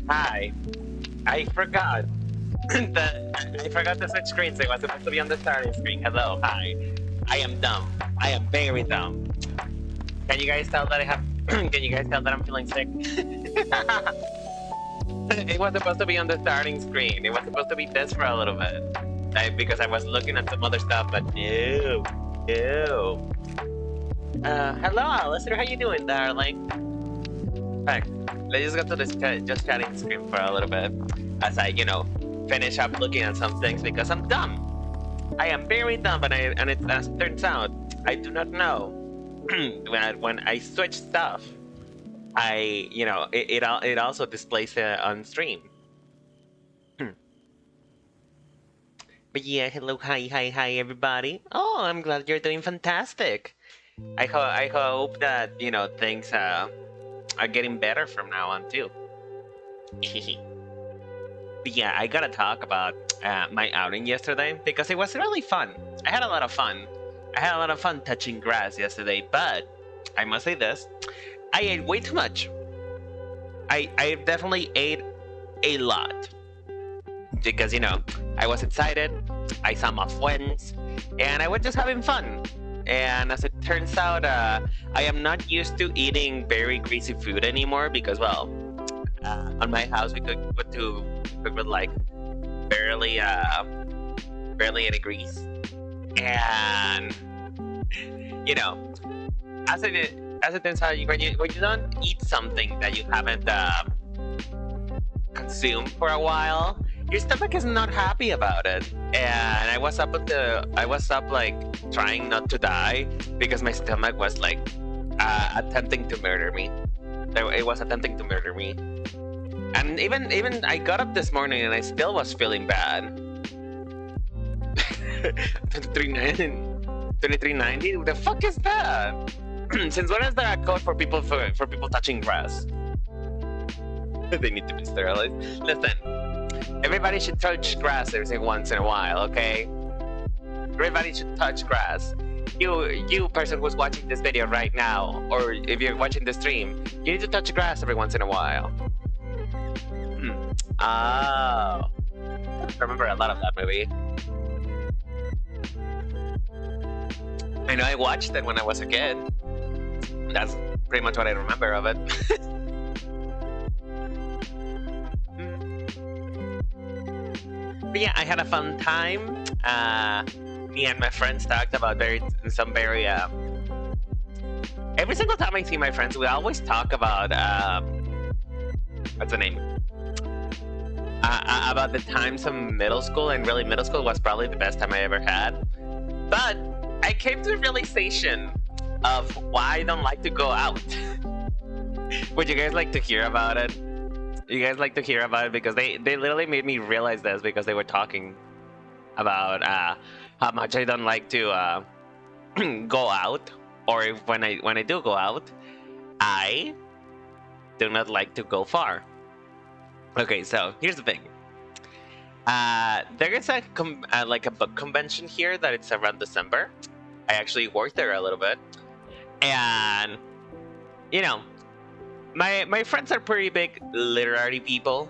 Hi. I forgot I forgot to switch screens. I was supposed to be on the starting screen. Hello, hi. I am dumb. I am very dumb. Can you guys tell that I have? Can you guys tell that I'm feeling sick? It was supposed to be on the starting screen. It was supposed to be this for a little bit, because I was looking at some other stuff, but no, no. Hello, Alistair. How you doing, darling? Heck, let's just go to this just chatting screen for a little bit as I, finish up looking at some things because I'm dumb. I am very dumb, and as it turns out, I do not know when I switch stuff. It also displays on stream. But yeah, hello, hi, everybody. Oh, I'm glad you're doing fantastic. I hope that things are getting better from now on too. But yeah, I gotta talk about my outing yesterday because it was really fun. I had a lot of fun. I had a lot of fun touching grass yesterday, but I must say this. I ate way too much. I definitely ate a lot. Because, I was excited, I saw my friends, and I was just having fun. And as it turns out, I am not used to eating very greasy food anymore because, well, on my house we cook with like barely any grease. And, as it turns out, when you don't eat something that you haven't consumed for a while, your stomach is not happy about it. And I was up like trying not to die because my stomach was like attempting to murder me. It was attempting to murder me. And even I got up this morning and I still was feeling bad. 2390? What the fuck is that? Since when is there a code for people touching grass? They need to be sterilized. Listen, everybody should touch grass every once in a while, okay? Everybody should touch grass. You person who's watching this video right now, or if you're watching the stream, you need to touch grass every once in a while. Oh, I remember a lot of that movie. I know I watched it when I was a kid. That's pretty much what I remember of it. But yeah, I had a fun time. Me and my friends talked about some very every single time I see my friends, we always talk about what's the name? About the times of middle school, and really middle school was probably the best time I ever had. But I came to the realization of why I don't like to go out. Would you guys like to hear about it? You guys like to hear about it because they literally made me realize this because they were talking about how much I don't like to go out, or when I do go out, I do not like to go far. Okay, so here's the thing. There is like a book convention here that it's around December. I actually worked there a little bit, and my friends are pretty big literary people.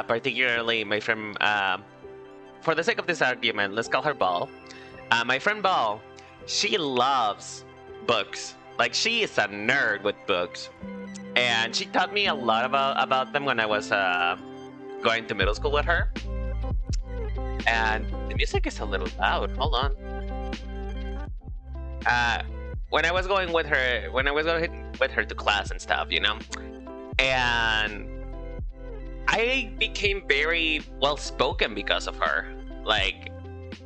Particularly my friend. For the sake of this argument, let's call her Ball. My friend Ball, she loves books. Like, she is a nerd with books, and she taught me a lot about them when I was going to middle school with her. And the music is a little loud. Hold on. When I was going with her to class and stuff, and I became very well spoken because of her. Like,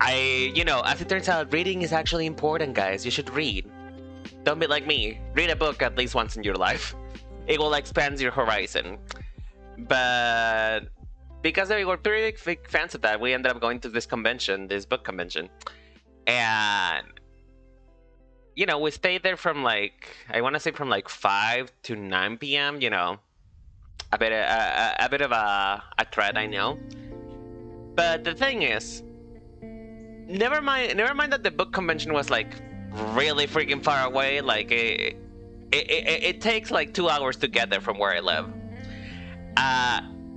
as it turns out, reading is actually important, guys. You should read. Don't be like me. Read a book at least once in your life. It will expand your horizon. But because we were pretty big fans of that, we ended up going to this book convention. And, we stayed there from I want to say from 5 to 9 p.m., a bit of a threat, I know. But the thing is, never mind that the book convention was really freaking far away. It takes 2 hours to get there from where I live.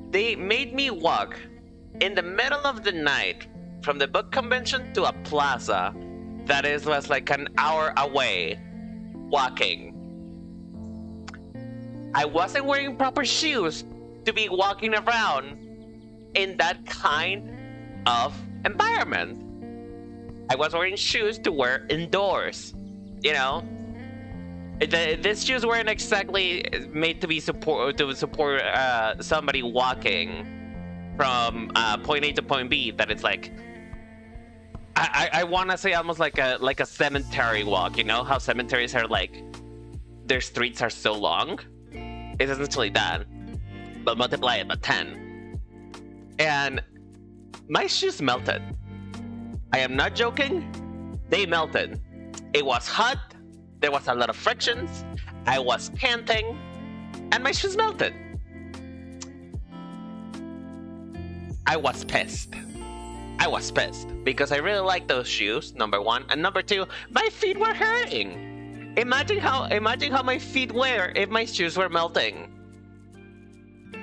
They made me walk in the middle of the night from the book convention to a plaza that was like an hour away walking. I wasn't wearing proper shoes to be walking around in that kind of environment. I was wearing shoes to wear indoors, you know. These shoes weren't exactly made to support somebody walking from point A to point B. That it's like I want to say almost like a cemetery walk. You know how cemeteries are like their streets are so long. It's essentially that, but multiply it by 10. And my shoes melted. I am not joking. They melted. It was hot. There was a lot of frictions. I was panting, and my shoes melted. I was pissed. I was pissed because I really like those shoes. Number one, and number two, my feet were hurting. Imagine how my feet were if my shoes were melting.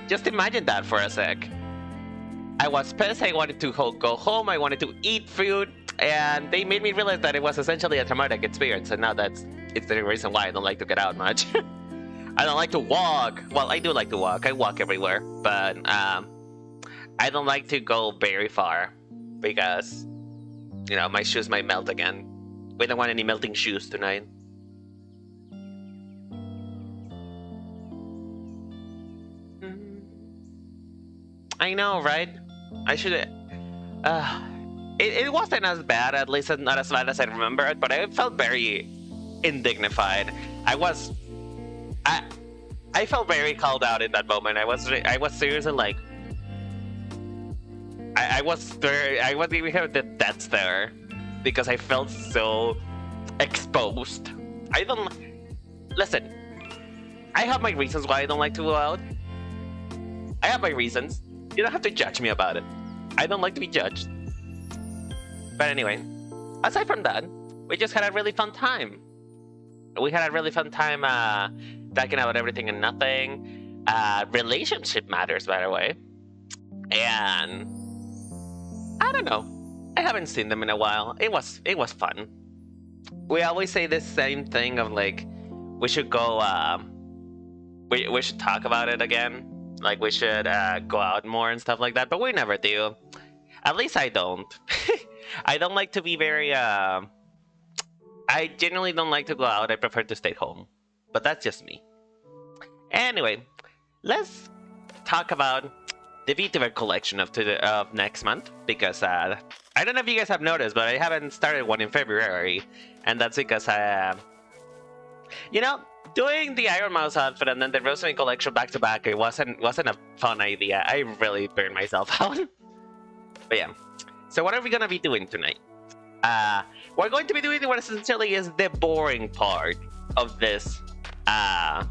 Just imagine that for a sec. I was pissed. I wanted to go home. I wanted to eat food, and they made me realize that it was essentially a traumatic experience. And now it's the reason why I don't like to get out much. I don't like to walk. Well, I do like to walk. I walk everywhere, but I don't like to go very far because, you know, my shoes might melt again. We don't want any melting shoes tonight. I know, right? I should. It wasn't as bad, at least not as bad as I remember it, but I felt very indignified. I felt very called out in that moment. I was seriously like, I was even having the death stare because I felt so exposed. Listen. I have my reasons why I don't like to go out. I have my reasons. You don't have to judge me about it. I don't like to be judged. But anyway, aside from that, we just had a really fun time. We had a really fun time talking about everything and nothing. Relationship matters, by the way. And I don't know. I haven't seen them in a while. It was fun. We always say the same thing of like, we should go. We should talk about it again. Like we should go out more and stuff like that, but we never do. At least I don't. I don't like to be very. I generally don't like to go out. I prefer to stay home, but that's just me. Anyway, let's talk about the Vtuber Collection of next month because I don't know if you guys have noticed, but I haven't started one in February, and that's because you know, doing the Iron Mouse outfit and then the Rosemary Collection back to back, it wasn't a fun idea. I really burned myself out. But yeah, so what are we gonna be doing tonight? We're going to be doing what essentially is the boring part of this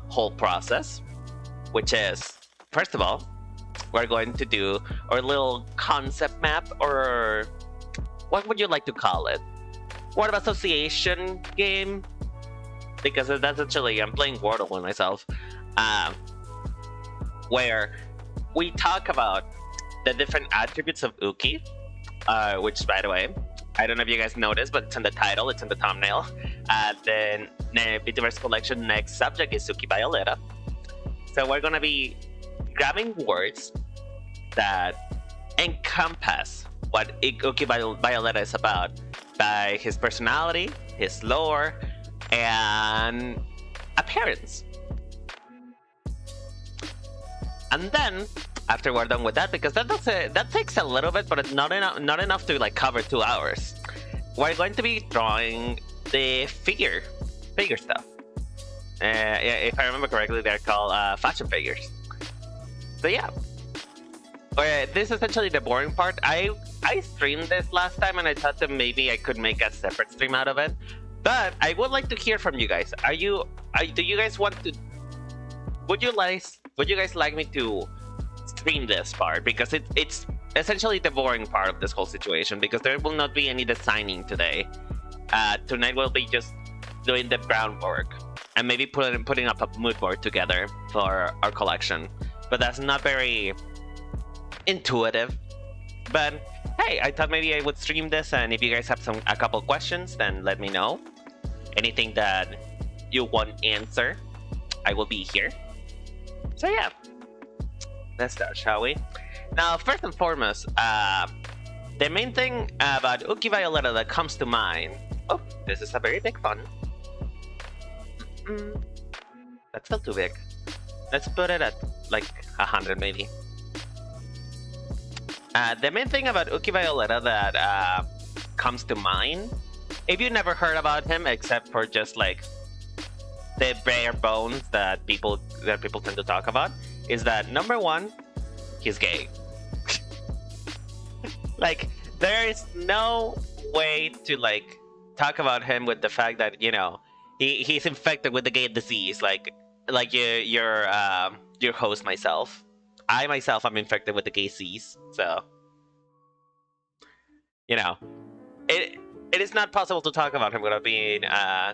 whole process, which is, first of all, we're going to do our little concept map, or what would you like to call it? Word of association game? Because that's actually, I'm playing Wordle with myself, where we talk about the different attributes of Uki, which, by the way, I don't know if you guys noticed, but it's in the title, it's in the thumbnail. The Vtuber Collection next subject is Uki Violeta. So we're going to be grabbing words that encompass what Uki Violeta is about by his personality, his lore, and appearance. And then after we're done with that, because that takes a little bit, but it's not enough to like cover 2 hours, we're going to be drawing the figure stuff. If I remember correctly, they're called fashion figures. So yeah, this is essentially the boring part. I streamed this last time and I thought that maybe I could make a separate stream out of it. But I would like to hear from you guys. Do you guys want to? Would you guys like me to stream this part? Because it's essentially the boring part of this whole situation. Because there will not be any designing today. Tonight we'll be just doing the groundwork and maybe putting up a mood board together for our collection. But that's not very intuitive. But hey, I thought maybe I would stream this, and if you guys have a couple questions, then let me know. Anything that you want answer, I will be here. So yeah, let's start, shall we? Now, first and foremost, the main thing about Uki Violeta that comes to mind. Oh, this is a very big font. That's still too big. Let's put it at like 100 maybe. The main thing about Uki Violeta that comes to mind, if you never heard about him except for just like the bare bones that people tend to talk about, is that number one, he's gay. Like, there is no way to like talk about him with the fact that, you know, he's infected with the gay disease, like your host myself. I myself am infected with the gay disease, so you know, it is not possible to talk about him without being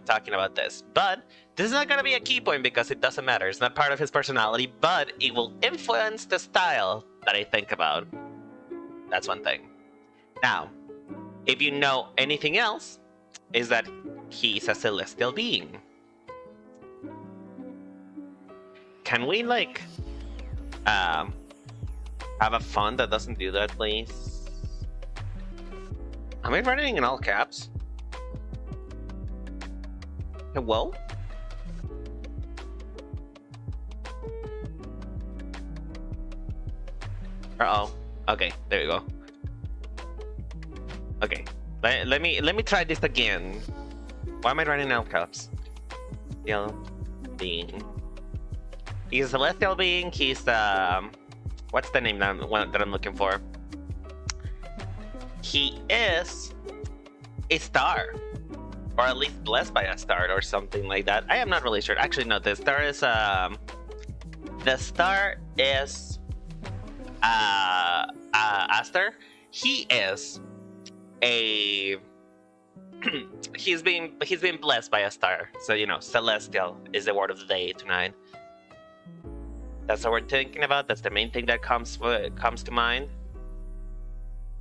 talking about this. But this is not gonna be a key point because it doesn't matter. It's not part of his personality, but it will influence the style that I think about. That's one thing. Now, if you know anything else, is that he's a celestial being. Can we like have a font that doesn't do that, please? Am I writing in all caps? Hello? Uh-oh. Okay, there you go. Okay, let me try this again. Why am I writing in all caps? Celestial being. He's a celestial being. He's what's the name that I'm looking for? He is a star, or at least blessed by a star, or something like that. I am not really sure. Actually, no. The star is Aster. He is a he's being blessed by a star. So, you know, celestial is the word of the day tonight. That's what we're thinking about. That's the main thing that comes to mind.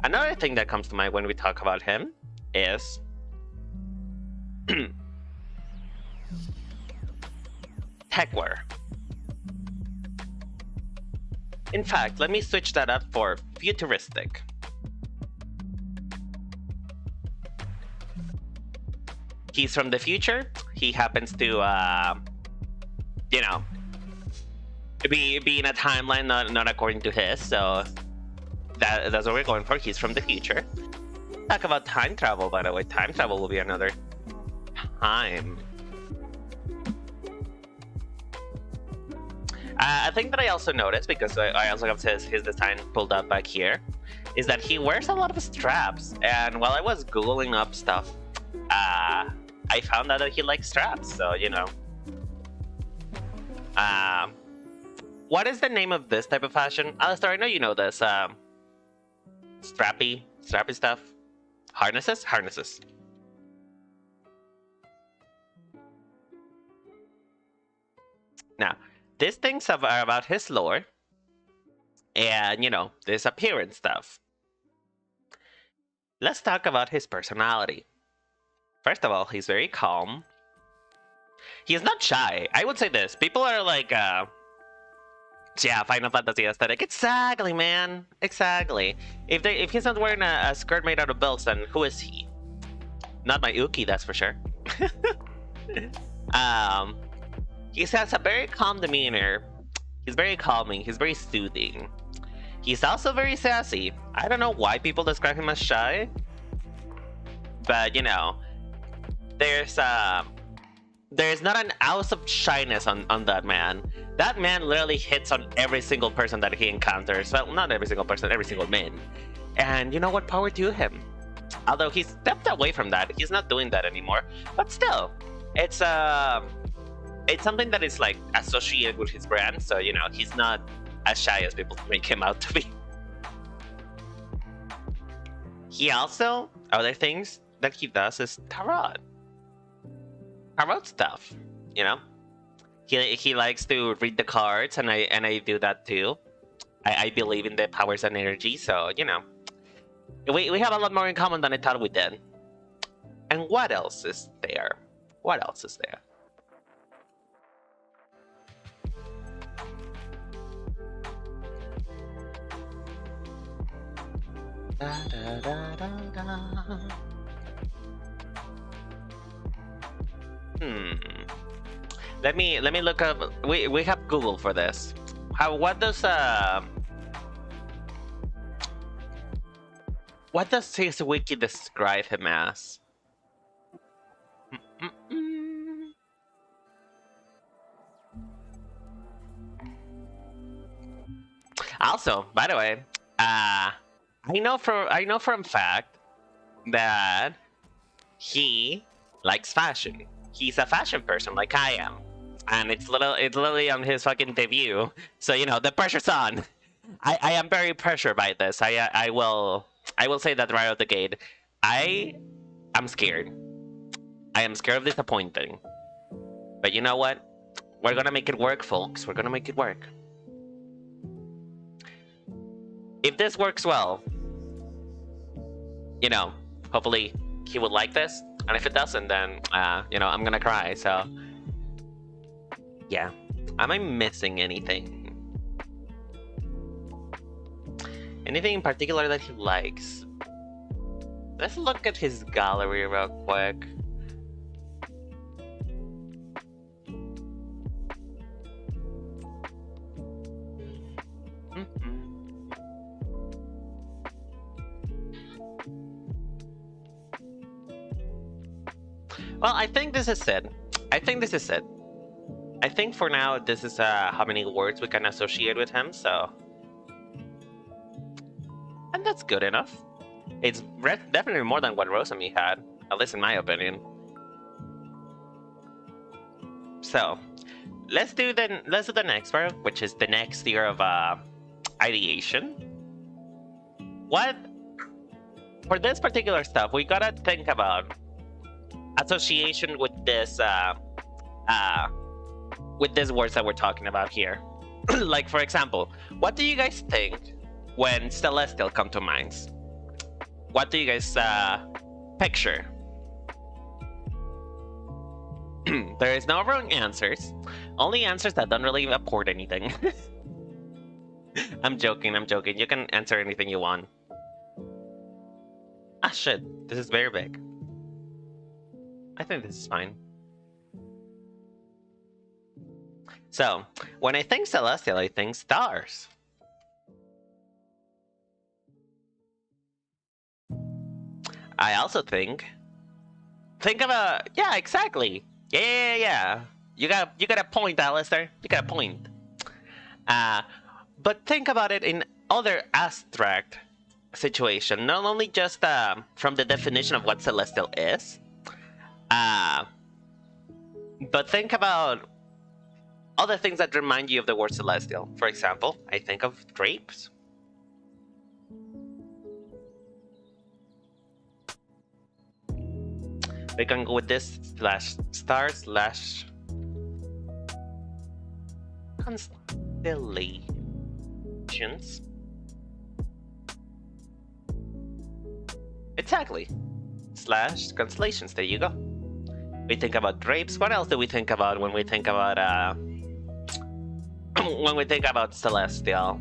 Another thing that comes to mind when we talk about him is techwear. In fact, let me switch that up for futuristic. He's from the future. He happens to, you know, be in a timeline not according to his. So that's what we're going for. He's from the future. Talk about time travel, by the way. Time travel will be another time. A thing that I also noticed, because I also have his design pulled up back here, is that he wears a lot of straps. And while I was Googling up stuff, I found out that he likes straps. So, you know. What is the name of this type of fashion? Alistair, I know you know this. Strappy stuff. Harnesses. Now, these things are about his lore, and, you know, this appearance stuff. Let's talk about his personality. First of all, he's very calm. He's not shy. I would say this. People are like, yeah, Final Fantasy aesthetic. Exactly, man. Exactly. If he's not wearing a skirt made out of belts, then who is he? Not my Uki, that's for sure. He has a very calm demeanor. He's very calming. He's very soothing. He's also very sassy. I don't know why people describe him as shy, but, you know, there's not an ounce of shyness on that man. That man literally hits on every single person that he encounters. Well, not every single person, every single man. And you know what? Power to him. Although he stepped away from that. He's not doing that anymore. But still, it's something that is like associated with his brand. So, you know, he's not as shy as people make him out to be. He also, other things that he does is tarot stuff, you know. He likes to read the cards, and I do that too. I believe in the powers and energy, so you know, we have a lot more in common than I thought we did. And what else is there? What else is there? Da, da, da, da, da. Let me look up. We have Google for this. What does his wiki describe him as? Also, by the way, I know from fact that he likes fashion. He's a fashion person like I am, and it's literally on his fucking debut. So you know the pressure's on. I am very pressured by this. I will say that right out the gate. I'm scared. I am scared of disappointing. But you know what? We're gonna make it work, folks. We're gonna make it work. If this works well, you know, hopefully he would like this. And if it doesn't, then, you know, I'm gonna cry, so... Yeah. Am I missing anything? Anything in particular that he likes? Let's look at his gallery real quick. Well, I think this is it. I think for now, this is how many words we can associate with him, so... And that's good enough. It's definitely more than what Rosami had, at least in my opinion. So, let's do the next part, which is the next tier of ideation. For this particular stuff, we gotta think about association with this words that we're talking about here. Like, for example, what do you guys think when celestial come to minds? What do you guys picture? There is no wrong answers, only answers that don't really apport anything. I'm joking. You can answer anything you want. Ah shit, this is very big. I think this is fine. So, when I think celestial, I think stars. I also think of a... Yeah, exactly. Yeah. You got a point, Alistair. You got a point. But think about it in other abstract situation. Not only just from the definition of what celestial is, but think about other things that remind you of the word celestial. For example, I think of drapes. We can go with this /star/ constellations. Exactly. / constellations. There you go. We think about drapes. What else do we think about when we think about celestial?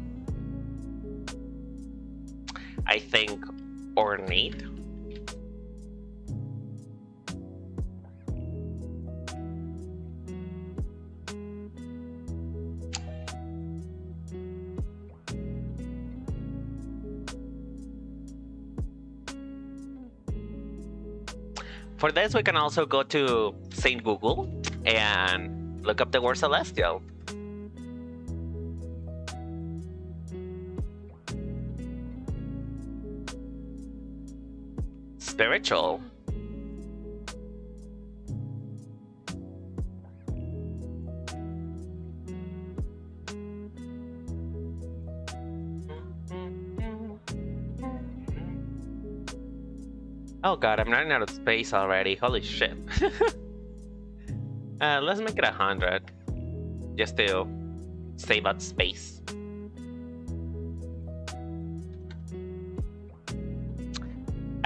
I think ornate. For this, we can also go to Saint Google and look up the word celestial. Spiritual. Oh god, I'm running out of space already. Holy shit. Let's make it 100. Just to save out space.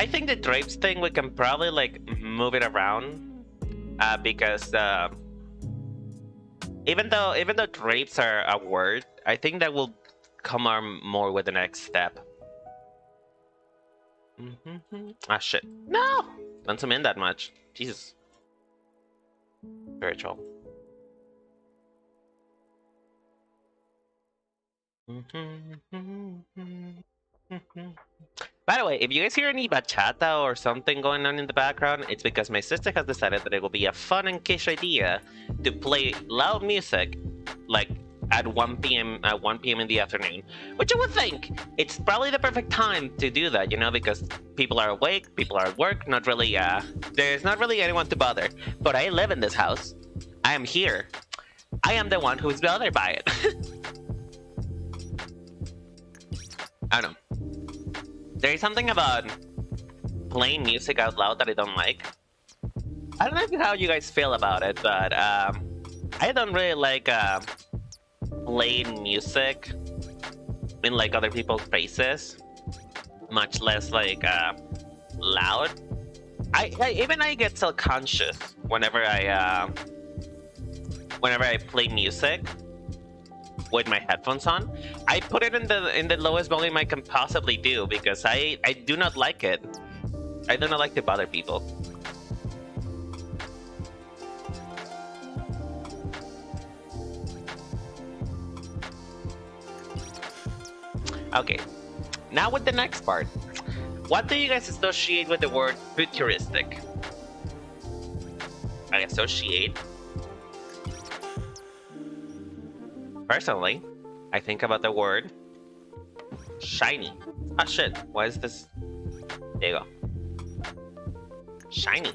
I think the drapes thing we can probably like move it around because even though drapes are a word, I think that will come on more with the next step. Ah shit! No, don't zoom in that much. Jesus. Spiritual. By the way, if you guys hear any bachata or something going on in the background, it's because my sister has decided that it will be a fun and kitsch idea to play loud music, like at 1 p.m. at 1 p.m. in the afternoon. Which I would think it's probably the perfect time to do that, you know, because people are awake, people are at work, not really. There's not really anyone to bother. But I live in this house. I am here. I am the one who's bothered by it. I don't know. There is something about playing music out loud that I don't like. I don't know how you guys feel about it, but I don't really like playing music in like other people's faces, much less like loud. I get self-conscious whenever I play music with my headphones on. I put it in the lowest volume I can possibly do because I do not like it. I do not like to bother people. Okay, now with the next part. What do you guys associate with the word futuristic? I associate. Personally, I think about the word shiny. Ah shit, why is this? There you go. Shiny.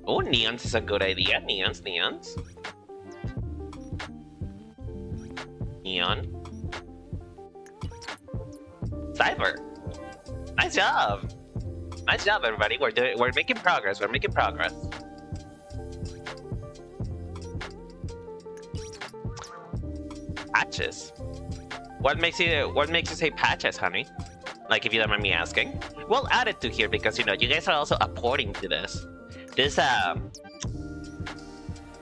Oh, neons is a good idea. Neons. Neon. Cyber. Nice job. Nice job, everybody. We're making progress. We're making progress. Patches. What makes you say patches, honey? Like, if you don't mind me asking. We'll add it to here because, you know, you guys are also apporting to this. This is a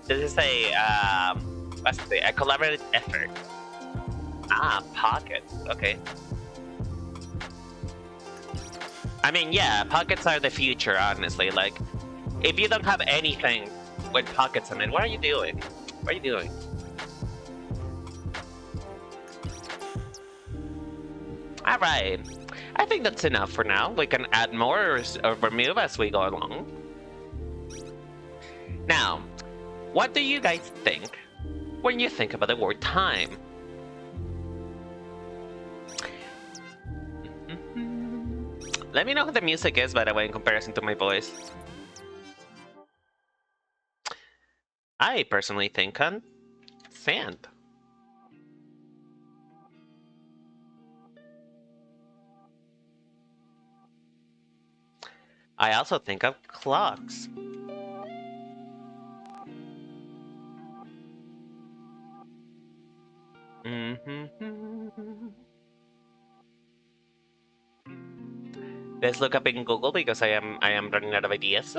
a collaborative effort. Ah, pockets. Okay. I mean, yeah, pockets are the future, honestly. Like, if you don't have anything with pockets in it, what are you doing? What are you doing? Alright. I think that's enough for now. We can add more or remove as we go along. Now, what do you guys think when you think about the word time? Let me know what the music is, by the way, in comparison to my voice. I personally think on sand. I also think of clocks. Let's look up in Google because I am running out of ideas.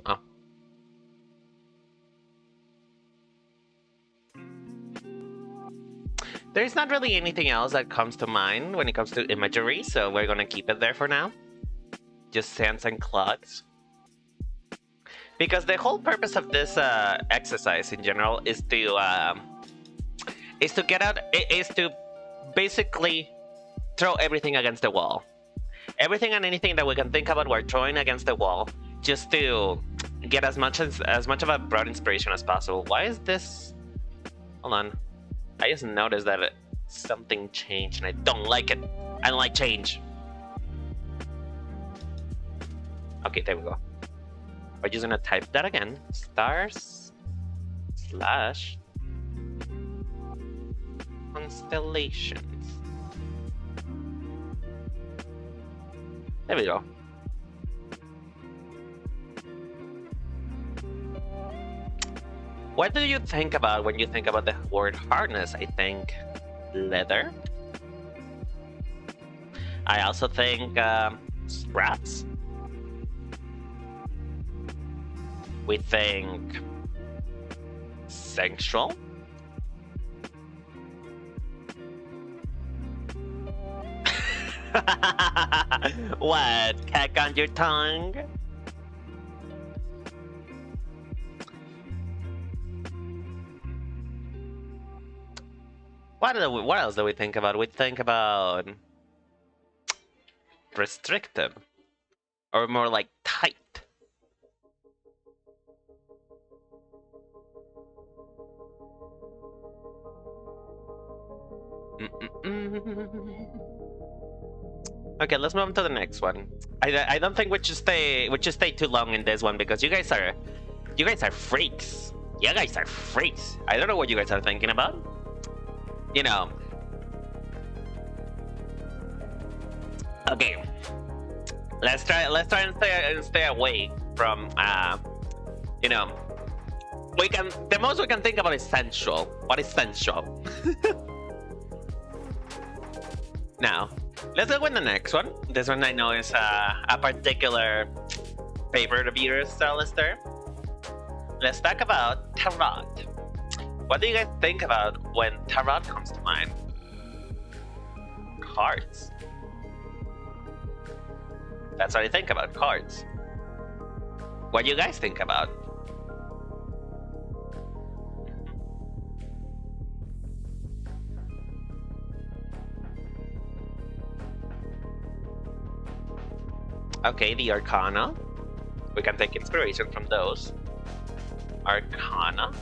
Oh. There's not really anything else that comes to mind when it comes to imagery, so we're gonna keep it there for now. Just sands and clocks. Because the whole purpose of this exercise in general is to get out, is to basically throw everything against the wall. Everything and anything that we can think about, we're throwing against the wall, just to get as much of a broad inspiration as possible. Why is this? Hold on, I just noticed that something changed, and I don't like it. I don't like change. Okay, there we go. We're just gonna type that again. Stars / constellations. There we go. What do you think about when you think about the word harness? I think leather. I also think straps. We think sensual. What? Cack on your tongue? What else do we think about? We think about restrictive, or more like tight. Okay, let's move on to the next one. I don't think we should stay too long in this one because you guys are freaks. You guys are freaks. I don't know what you guys are thinking about. You know. Okay. Let's try and stay away from you know. The most we can think about is sensual. What is sensual? Now, let's go with the next one. This one I know is a particular favorite of yours, Alistair. Let's talk about tarot. What do you guys think about when tarot comes to mind? Cards. That's what I think about, cards. What do you guys think about? Okay, the Arcana. We can take inspiration from those. Arcana.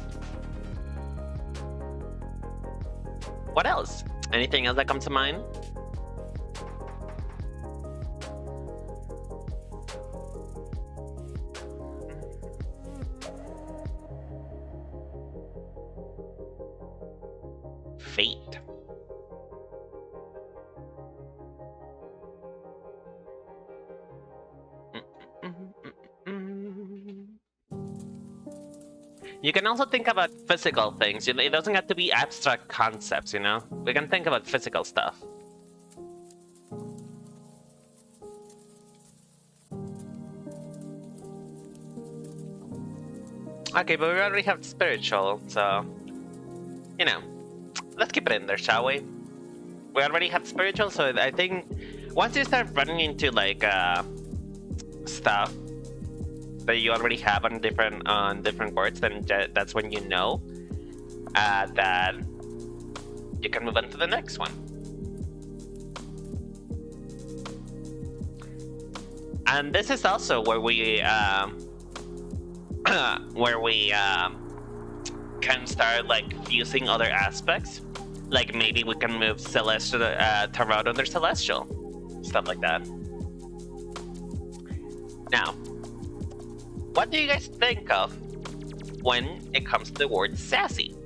What else? Anything else that comes to mind? Fate. You can also think about physical things. It doesn't have to be abstract concepts, you know? We can think about physical stuff. Okay, but we already have spiritual, so... You know, let's keep it in there, shall we? We already have spiritual, so I think... Once you start running into, like, stuff that you already have on different words, then that's when you know that you can move on to the next one. And this is also where we can start like fusing other aspects. Like maybe we can move celestial tarot under celestial, stuff like that. Now, what do you guys think of when it comes to the word sassy?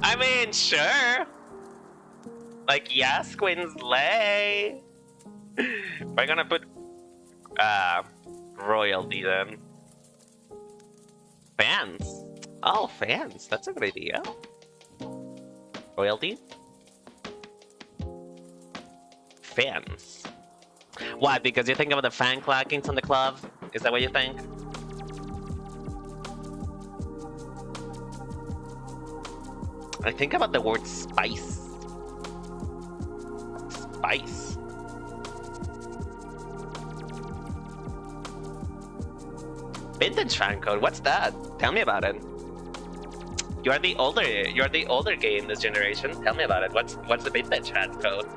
I mean, sure. Like, yes, Queen's Lay. We're gonna put royalty then. Fans. Oh, fans. That's a good idea. Royalty. Fans. Why? Because you think about the fan clackings on the club? Is that what you think? I think about the word spice. Spice. Vintage fan code. What's that? Tell me about it. You're the older gay in this generation. Tell me about it. What's the vintage fan code?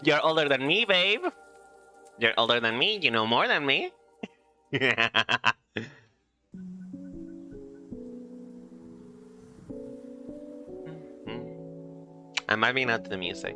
You're older than me, babe. You're older than me. You know more than me. I'm vibing out to the music.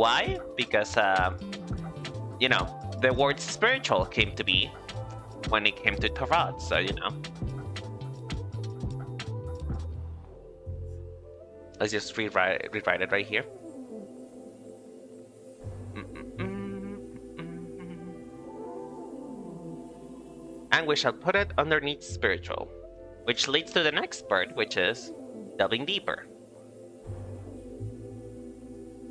Why? Because, you know, the word spiritual came to be when it came to tarot, so, you know. Let's just rewrite it right here. And we shall put it underneath spiritual, which leads to the next part, which is delving deeper.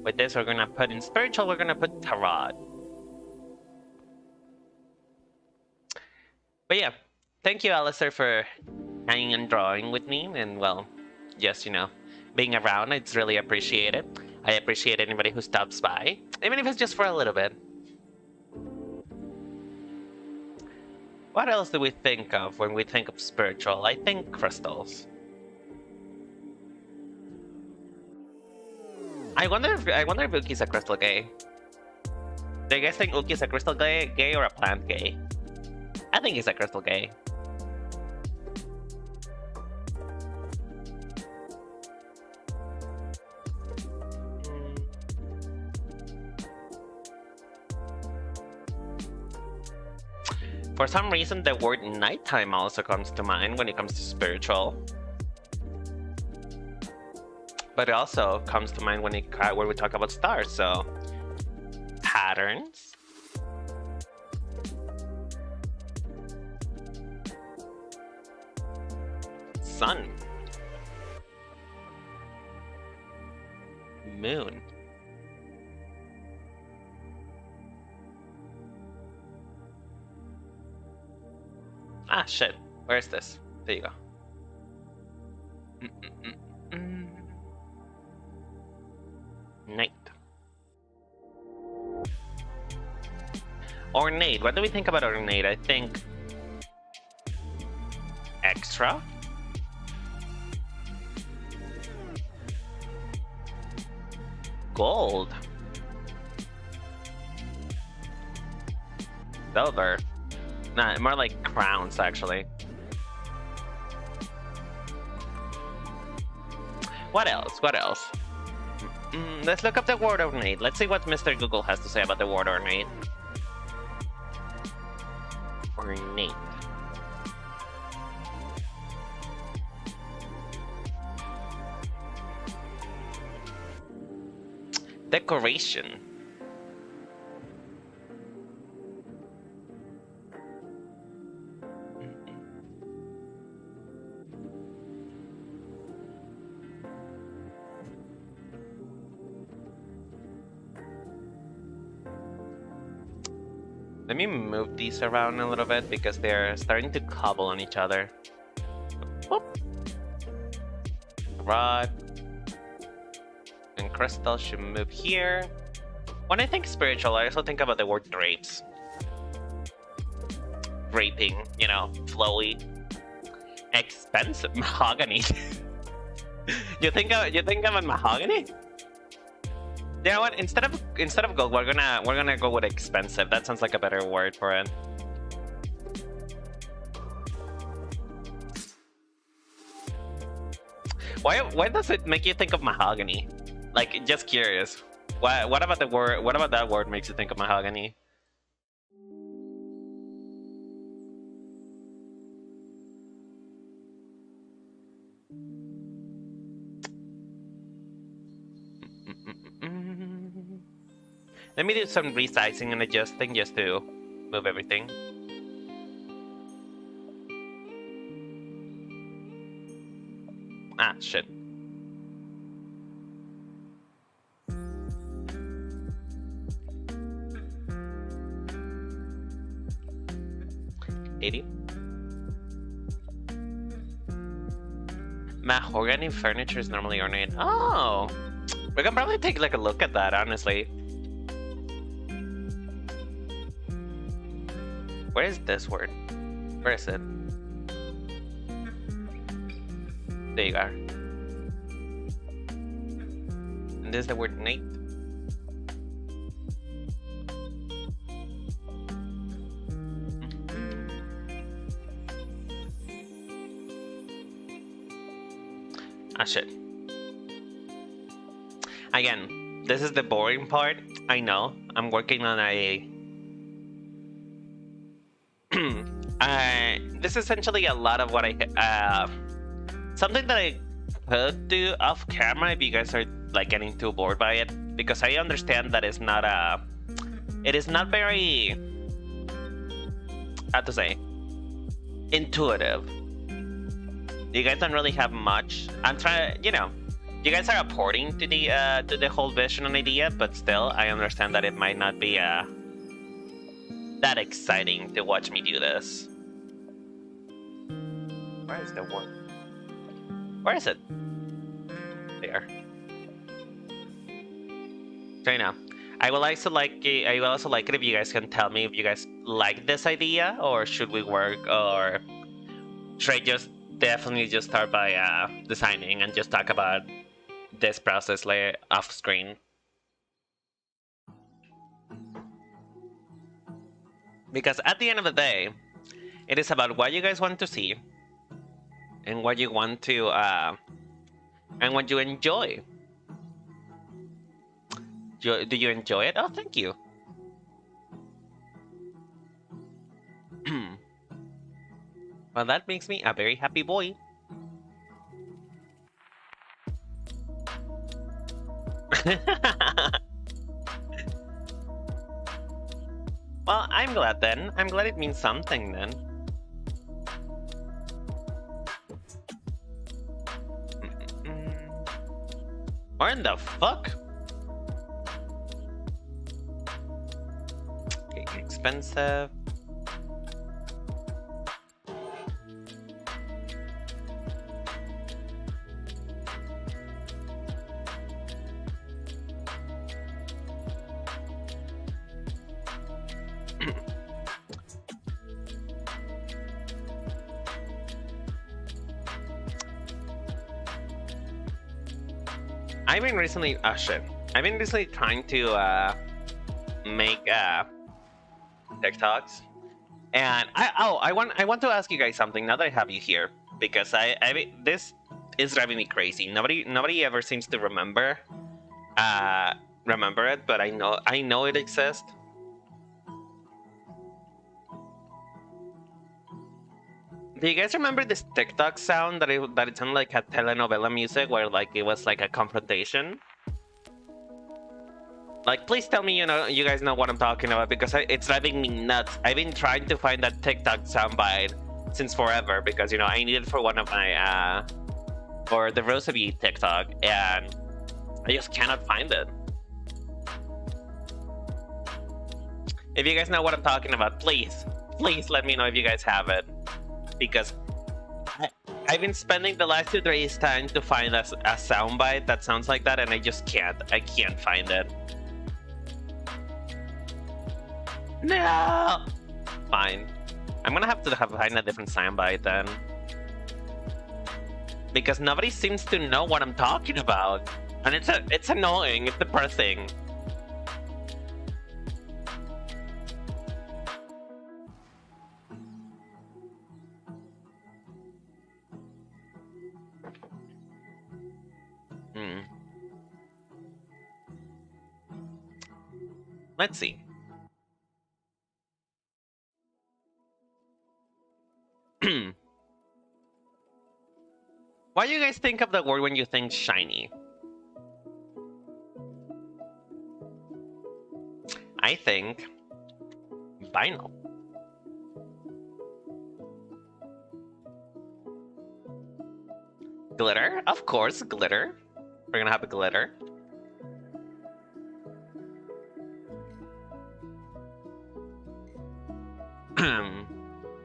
With this, we're gonna put in spiritual, we're gonna put tarot. But yeah, thank you, Alistair, for hanging and drawing with me, and well, just, you know, being around. It's really appreciated. I appreciate anybody who stops by, even if it's just for a little bit. What else do we think of when we think of spiritual? I think crystals. I wonder if Uki's a crystal gay. Do you guys think Uki's a crystal gay or a plant gay? I think he's a crystal gay. For some reason, the word nighttime also comes to mind when it comes to spiritual. But it also comes to mind when we talk about stars, so patterns. Sun. Moon. Ah, shit. Where is this? There you go. Night. Ornate. What do we think about ornate? I think extra. Gold. Silver. Nah, more like crowns, actually. What else? What else? Let's look up the word ornate. Let's see what Mr. Google has to say about the word ornate. Ornate. Decoration. Let me move these around a little bit because they're starting to cobble on each other. Whoop. Rod and crystal should move here. When I think spiritual, I also think about the word drapes. Draping, you know, flowy. Expensive mahogany. you think of a mahogany? You know what? Instead of gold, we're gonna go with expensive. That sounds like a better word for it. Why does it make you think of mahogany? Like, just curious. What about the word? What about that word makes you think of mahogany? Let me do some resizing and adjusting just to move everything. Ah, shit. $80. Mahogany furniture is normally ornate. Oh! We can probably take like a look at that, honestly. Where is this word? Where is it? There you are. And this is the word Nate. Ah, shit. Again, This is the boring part. I know. I'm working on a... this is essentially a lot of what I... something that I could do off camera if you guys are like getting too bored by it. Because I understand that it's not a... It is not very... How to say? Intuitive. You guys don't really have much. I'm trying, you know, you guys are apporting to the whole vision and idea, but still, I understand that it might not be that exciting to watch me do this. Where is the one? Where is it? There. So, you know, I will also like it if you guys can tell me if you guys like this idea, or should we work, or should I just definitely just start by designing and just talk about this process later off screen. Because at the end of the day, it is about what you guys want to see and what you want to and what you enjoy. Do you enjoy it? Oh, thank you. Well, that makes me a very happy boy. Well, I'm glad then. I'm glad it means something then. What in the fuck? Okay, expensive. I've been recently, I've been recently trying to make TikToks, and I want to ask you guys something now that I have you here, because this is driving me crazy. Nobody ever seems to remember it, but I know it exists. Do you guys remember this TikTok sound that it sounded like a telenovela music, where like it was like a confrontation? Like, please tell me you guys know what I'm talking about, because it's driving me nuts. I've been trying to find that TikTok soundbite since forever, because I need it for one of my for the Rose of You TikTok, and I just cannot find it. If you guys know what I'm talking about, please let me know if you guys have it. Because I've been spending the last 2 days trying to find a soundbite that sounds like that, and I just can't. I can't find it. No! Fine. I'm gonna have to find a different soundbite then. Because nobody seems to know what I'm talking about. And it's annoying, it's depressing. Let's see. What do you guys think of the word when you think shiny? I think vinyl. Glitter? Of course, glitter. We're gonna have a glitter.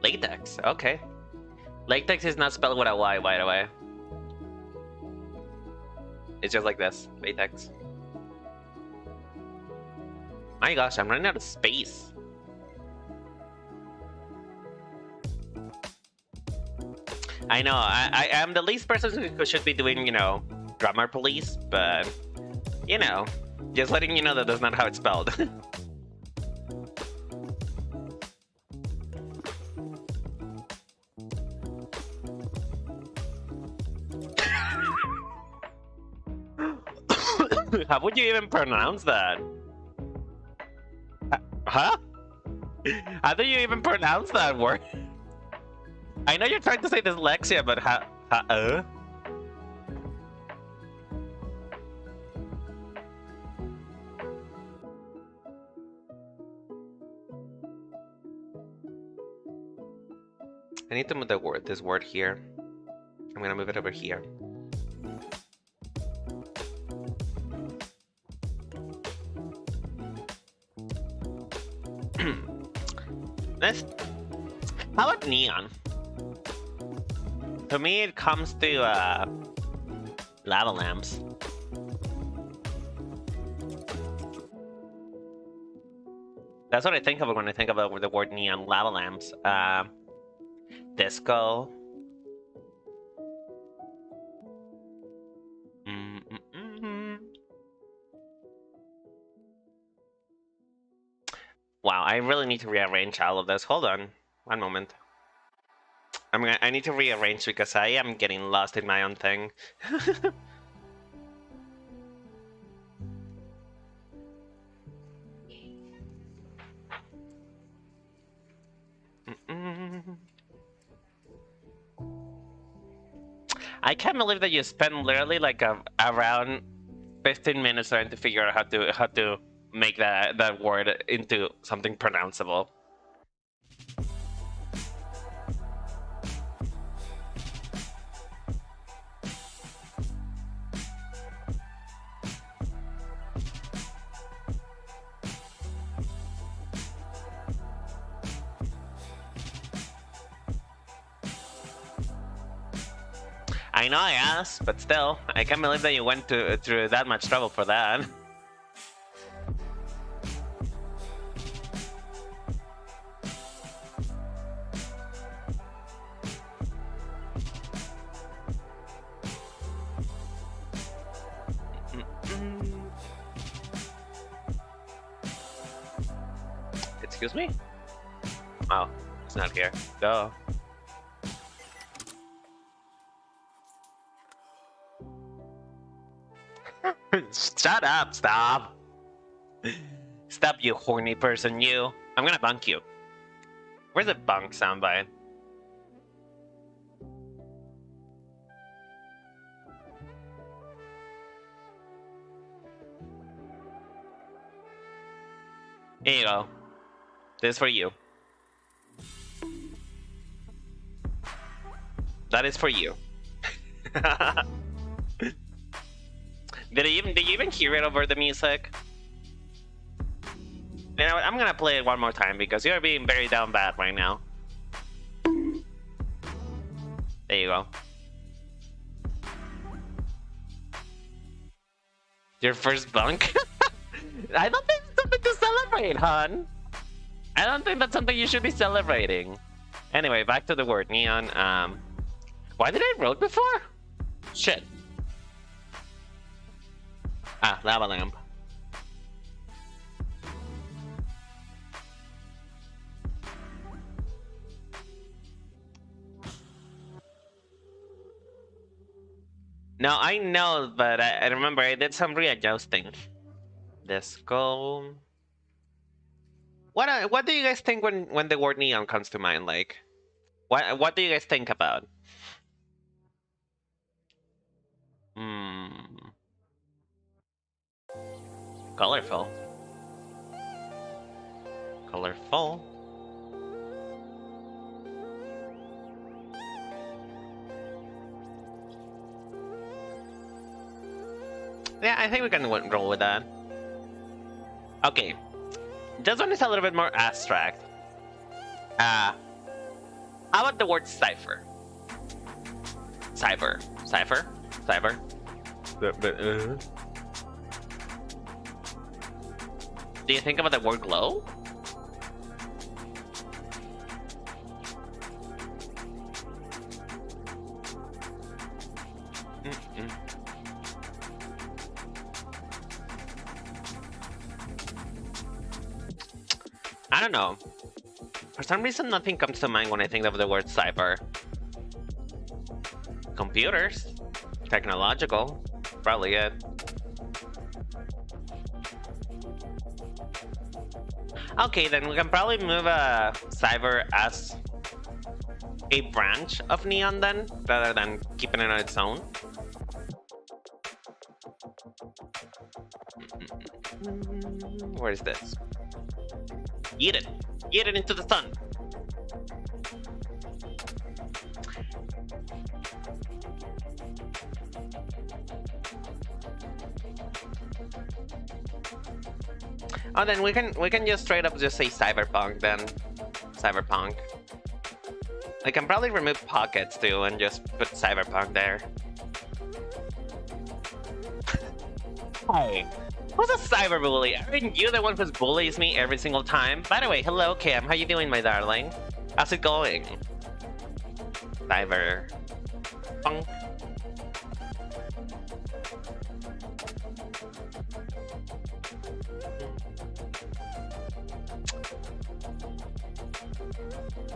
Latex, okay. Latex is not spelled with a Y, by the way. It's just like this, latex. My gosh, I'm running out of space. I know, I am the least person who should be doing, grammar police, but, just letting you know that that's not how it's spelled. How would you even pronounce that? Huh? How do you even pronounce that word? I know you're trying to say dyslexia, but how? I need to move this word here. I'm gonna move it over here. How about neon? To me, it comes to lava lamps. That's what I think of when I think about the word neon. Lava lamps. Disco. Wow, I really need to rearrange all of this. Hold on, one moment. I need to rearrange because I am getting lost in my own thing. I can't believe that you spent literally like around 15 minutes trying to figure out how to make that word into something pronounceable. I know I asked, but still, I can't believe that you went through that much trouble for that. Excuse me? Oh, it's not here. Go. Shut up, stop. Stop, you horny person, you. I'm gonna bunk you. Where's the bunk soundbite? Here you go. This is for you. That is for you. Did you even hear it over the music? You know what? I'm gonna play it one more time because you're being very down bad right now. There you go. Your first bunk? I don't think it's something to celebrate, hon. I don't think that's something you should be celebrating. Anyway, back to the word neon. Why did I road before? Shit. Ah, lava lamp. No, I know, but I remember I did some readjusting. Disco. What do you guys think when the word neon comes to mind? Like, what do you guys think about? Colorful. Colorful. Yeah, I think we can roll with that. Okay. This one is a little bit more abstract. How about the word cipher? Cipher. Cipher? Cipher? Do you think about the word glow? I don't know. For some reason, nothing comes to mind when I think of the word cyber. Computers. Technological. Probably it. Okay, then we can probably move Cyber as a branch of Neon then, rather than keeping it on its own. Where is this? Eat it! Eat it into the sun! Oh, then we can just straight up just say cyberpunk then. Cyberpunk. I can probably remove pockets too and just put cyberpunk there. Hey, who's a cyberbully? Aren't you the one who bullies me every single time? By the way, hello Cam, how you doing, my darling? How's it going? Cyberpunk.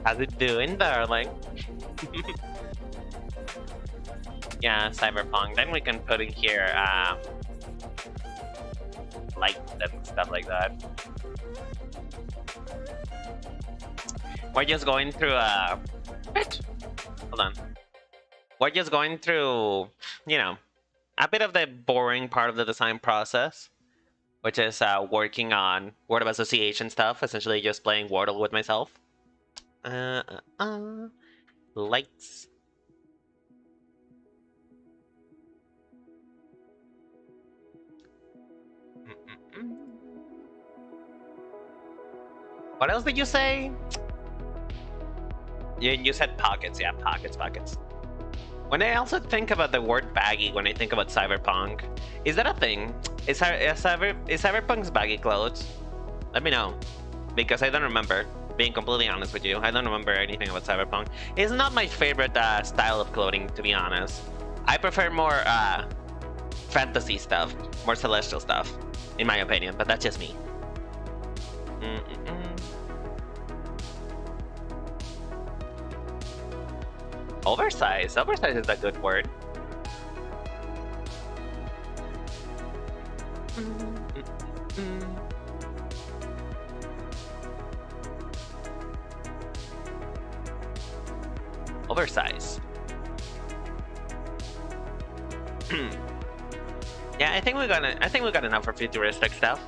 How's it doing, darling? Yeah, cyberpunk. Then we can put in here light and stuff like that. We're just going through hold on. We're just going through, you know, a bit of the boring part of the design process, which is working on word of association stuff, essentially just playing Wordle with myself. Lights. What else did you say? You said pockets, yeah, pockets. When I also think about the word baggy, when I think about cyberpunk, is that a thing? Is cyberpunk's baggy clothes? Let me know, because I don't remember. Being completely honest with you, I don't remember anything about cyberpunk. It's not my favorite style of clothing, to be honest. I prefer more fantasy stuff, more celestial stuff, in my opinion, but that's just me. Oversized is a good word. Oversize. Yeah, I think we got enough for futuristic stuff.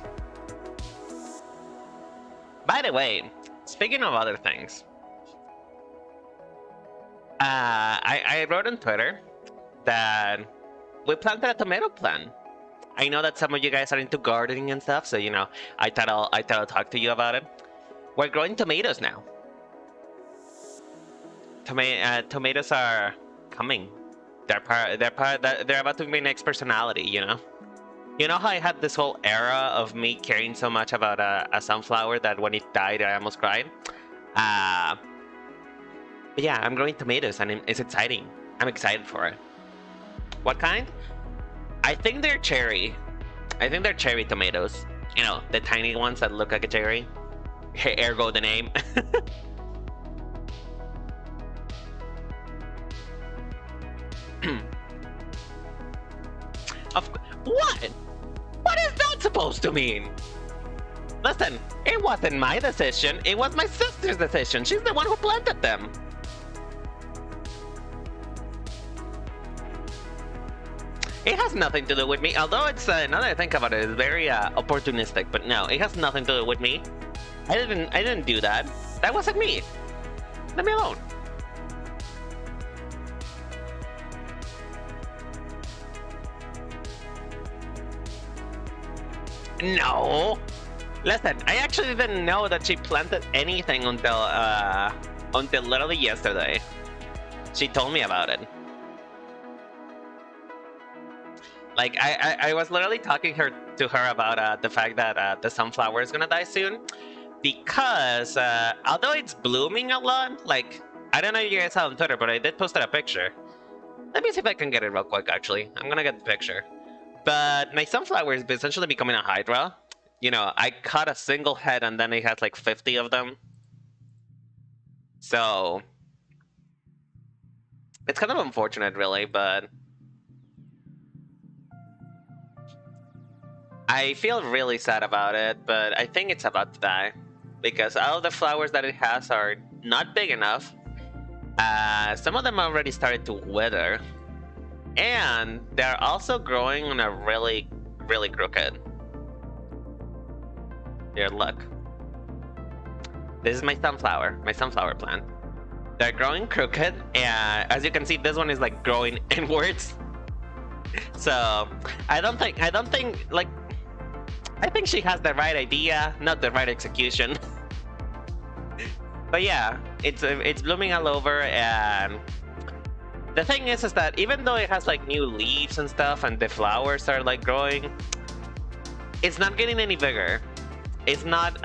By the way, speaking of other things, I wrote on Twitter that we planted a tomato plant. I know that some of you guys are into gardening and stuff, so you know, I thought I'll talk to you about it. We're growing tomatoes now. Tomatoes are coming. They're about to be my next personality, you know? You know how I had this whole era of me caring so much about a sunflower that when it died I almost cried? But yeah, I'm growing tomatoes and it's exciting. I'm excited for it. What kind? I think they're cherry. I think they're cherry tomatoes. You know, the tiny ones that look like a cherry. Ergo the name. What? What is that supposed to mean? Listen, it wasn't my decision. It was my sister's decision. She's the one who planted them. It has nothing to do with me, although it's, now that I think about it, it's very opportunistic, but no, it has nothing to do with me. I didn't do that. That wasn't me. Let me alone. No! Listen, I actually didn't know that she planted anything until literally yesterday. She told me about it. Like, I was literally talking to her about the fact that the sunflower is gonna die soon. Because, although it's blooming a lot, like, I don't know if you guys saw on Twitter, but I did post a picture. Let me see if I can get it real quick, actually. I'm gonna get the picture. But my sunflower is essentially becoming a hydra. You know, I cut a single head and then it has like 50 of them. So it's kind of unfortunate, really, but I feel really sad about it, but I think it's about to die. because all of the flowers that it has are not big enough. Some of them already started to wither, and they're also growing on a really, really crooked. Here, look. This is my sunflower plant. They're growing crooked, and as you can see, this one is like growing inwards. So I don't think like, I think she has the right idea, not the right execution. But yeah, it's blooming all over, and the thing is that even though it has like new leaves and stuff, and the flowers are like growing, it's not getting any bigger. It's not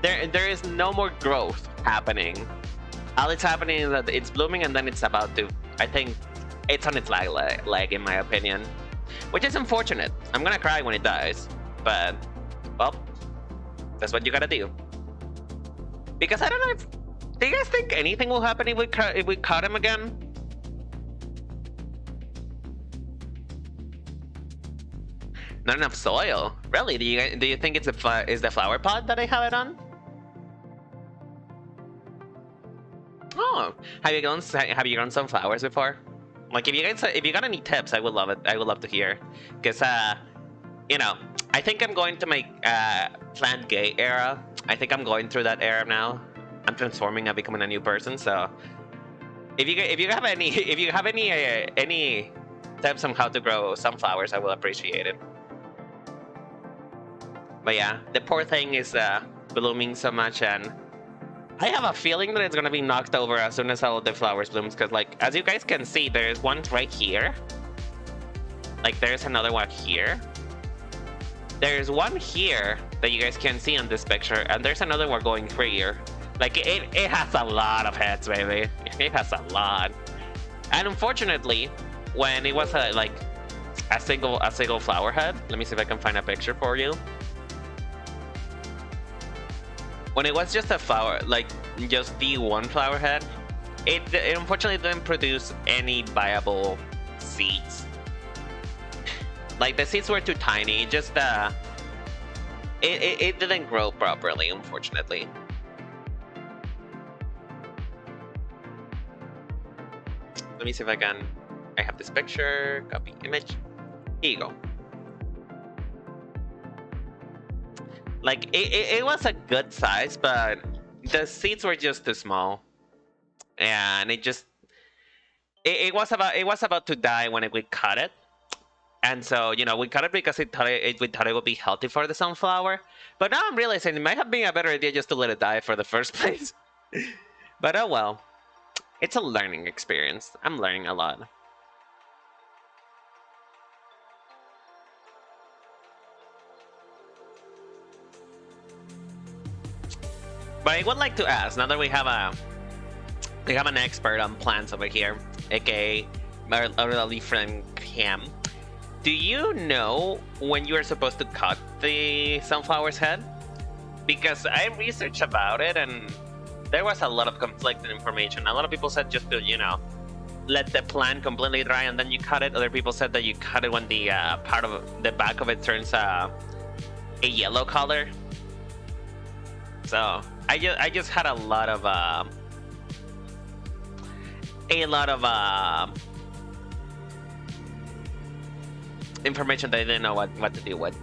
there is no more growth happening. All it's happening is that it's blooming, and then it's about to, I think it's on its leg, in my opinion, which is unfortunate. I'm gonna cry when it dies, but well, that's what you gotta do. Because I don't know if, do you guys think anything will happen if we caught him again? Not enough soil. Really? Do you think it's is the flower pot that I have it on? Oh, have you grown some flowers before? Like, if you got any tips, I would love it. I would love to hear, because you know, I think I'm going to my plant gay era. I think I'm going through that era now. I'm transforming. I'm becoming a new person. So if you have any tips on how to grow sunflowers, I will appreciate it. But yeah, the poor thing is blooming so much, and I have a feeling that it's gonna be knocked over as soon as all of the flowers blooms. Because, like, as you guys can see, there's one right here. Like, there's another one here. There's one here that you guys can see on this picture, and there's another one going here. Like, it has a lot of heads, baby. It has a lot. And unfortunately, when it was like a single flower head, let me see if I can find a picture for you. When it was just a flower, like just the one flower head, it unfortunately didn't produce any viable seeds. Like, the seeds were too tiny. Just it didn't grow properly, unfortunately. Let me see if I can. I have this picture. Copy image. Here you go. Like, it was a good size, but the seeds were just too small, and it was about to die when we cut it. And so, you know, we cut it because we thought it would be healthy for the sunflower. But now I'm realizing it might have been a better idea just to let it die for the first place. But oh well, it's a learning experience. I'm learning a lot. But I would like to ask, now that we have an expert on plants over here, aka our lovely friend Cam, do you know when you are supposed to cut the sunflower's head? Because I researched about it, and there was a lot of conflicting information. A lot of people said just to, you know, let the plant completely dry and then you cut it. Other people said that you cut it when the part of the back of it turns a yellow color. So I just had a lot of information that I didn't know what to do with.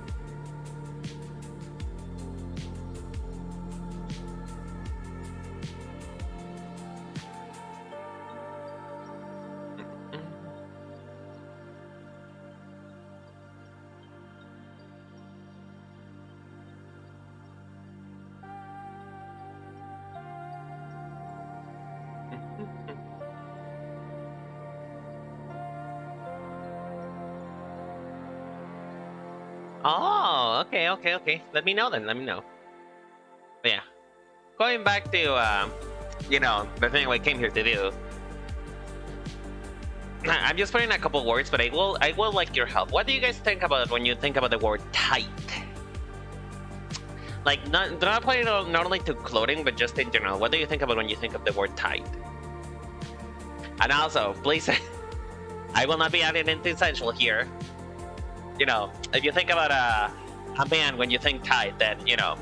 Oh, okay. Let me know then. Let me know. But yeah, going back to you know, the thing we came here to do. I'm just putting a couple words, but I will like your help. What do you guys think about when you think about the word tight? Like, not applying not only to clothing, but just in general. What do you think about when you think of the word tight? And also, please, I will not be adding anything sensual here. You know, if you think about a man, when you think tight, then, you know,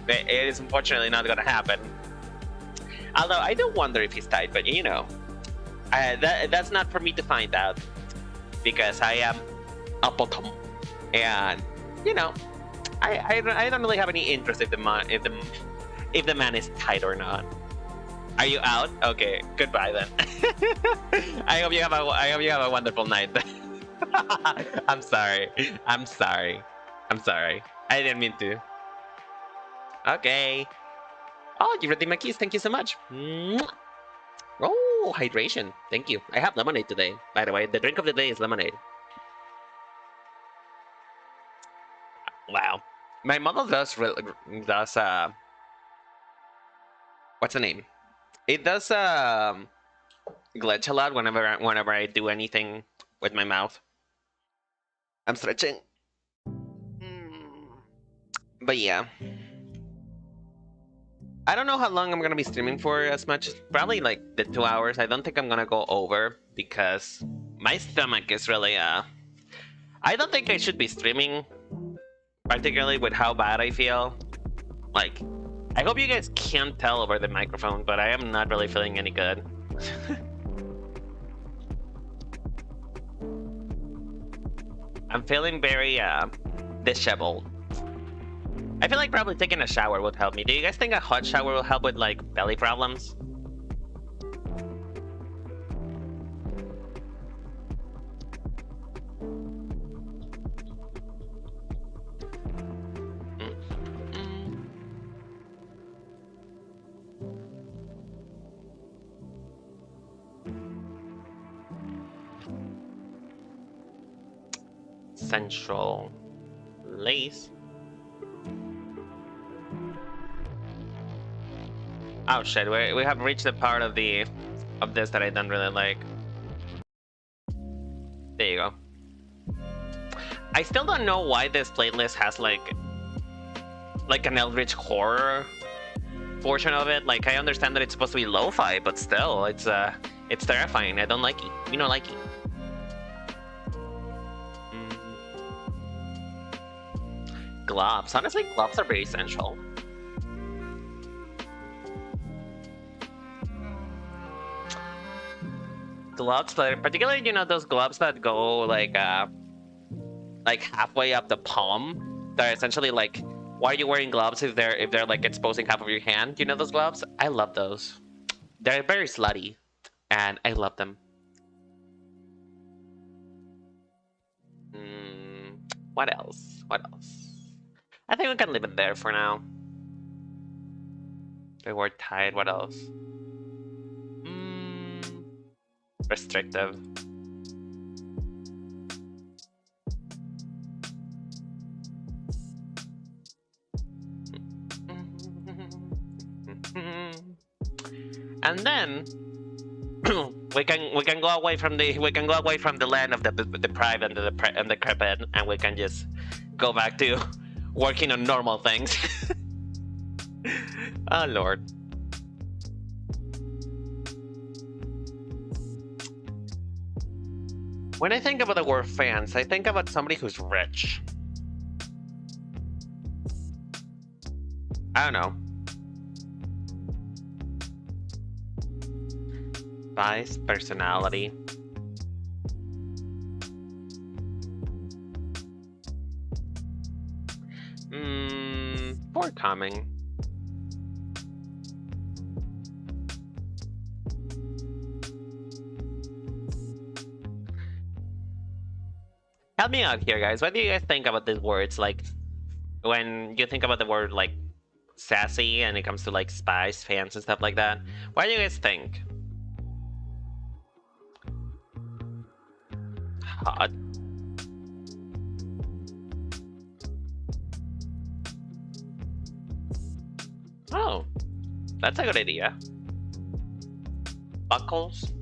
it is unfortunately not gonna happen. Although I do wonder if he's tight, but you know, that's not for me to find out, because I am a bottom, and you know, I don't really have any interest if the man is tight or not. Are you out? Okay, goodbye then. I hope you have a wonderful night. I'm sorry. I didn't mean to. Okay. Oh, you redeemed my keys. Thank you so much. Oh, hydration. Thank you. I have lemonade today. By the way, the drink of the day is lemonade. Wow. My model does what's the name? It does glitch a lot whenever I do anything with my mouth. I'm stretching. But yeah. I don't know how long I'm gonna be streaming for as much. Probably like the 2 hours. I don't think I'm gonna go over because my stomach is really I don't think I should be streaming, particularly with how bad I feel. Like, I hope you guys can't tell over the microphone, but I am not really feeling any good. I'm feeling very disheveled. I feel like probably taking a shower would help me. Do you guys think a hot shower will help with like belly problems? Central lace. Oh shit, we have reached the part of this that I don't really like. There you go. I still don't know why this playlist has like an eldritch horror portion of it. Like, I understand that it's supposed to be lo-fi, but still, it's terrifying. I don't like it. You don't like it. Gloves. Honestly, gloves are very essential. Gloves, particularly, you know, those gloves that go like halfway up the palm. They're essentially like, why are you wearing gloves if they're like exposing half of your hand? You know those gloves? I love those. They're very slutty, and I love them. What else? What else? I think we can leave it there for now. We were tied. What else? Restrictive. And then we can go away from the land of the deprived and the decrepit, and we can just go back to working on normal things. Oh Lord. When I think about the word fans, I think about somebody who's rich. I don't know. Vice, personality. Forthcoming. Help me out here, guys. What do you guys think about these words? Like, when you think about the word like sassy and it comes to like spies, fans, and stuff like that, what do you guys think? Hot. Oh, that's a good idea. Buckles.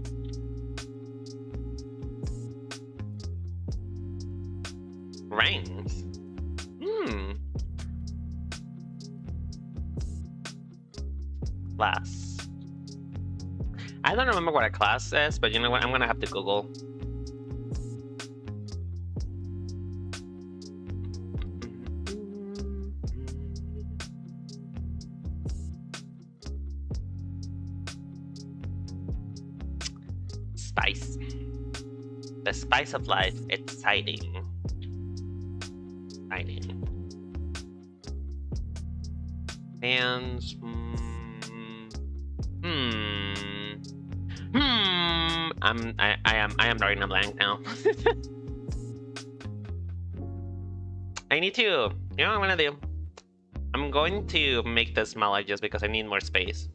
Rings. Class. I don't remember what a class is, but you know what? I'm gonna have to Google. spice. The spice of life. Exciting. Exciting. And I am drawing a blank now. I need to, you know what I'm gonna do? I'm going to make this smaller just because I need more space.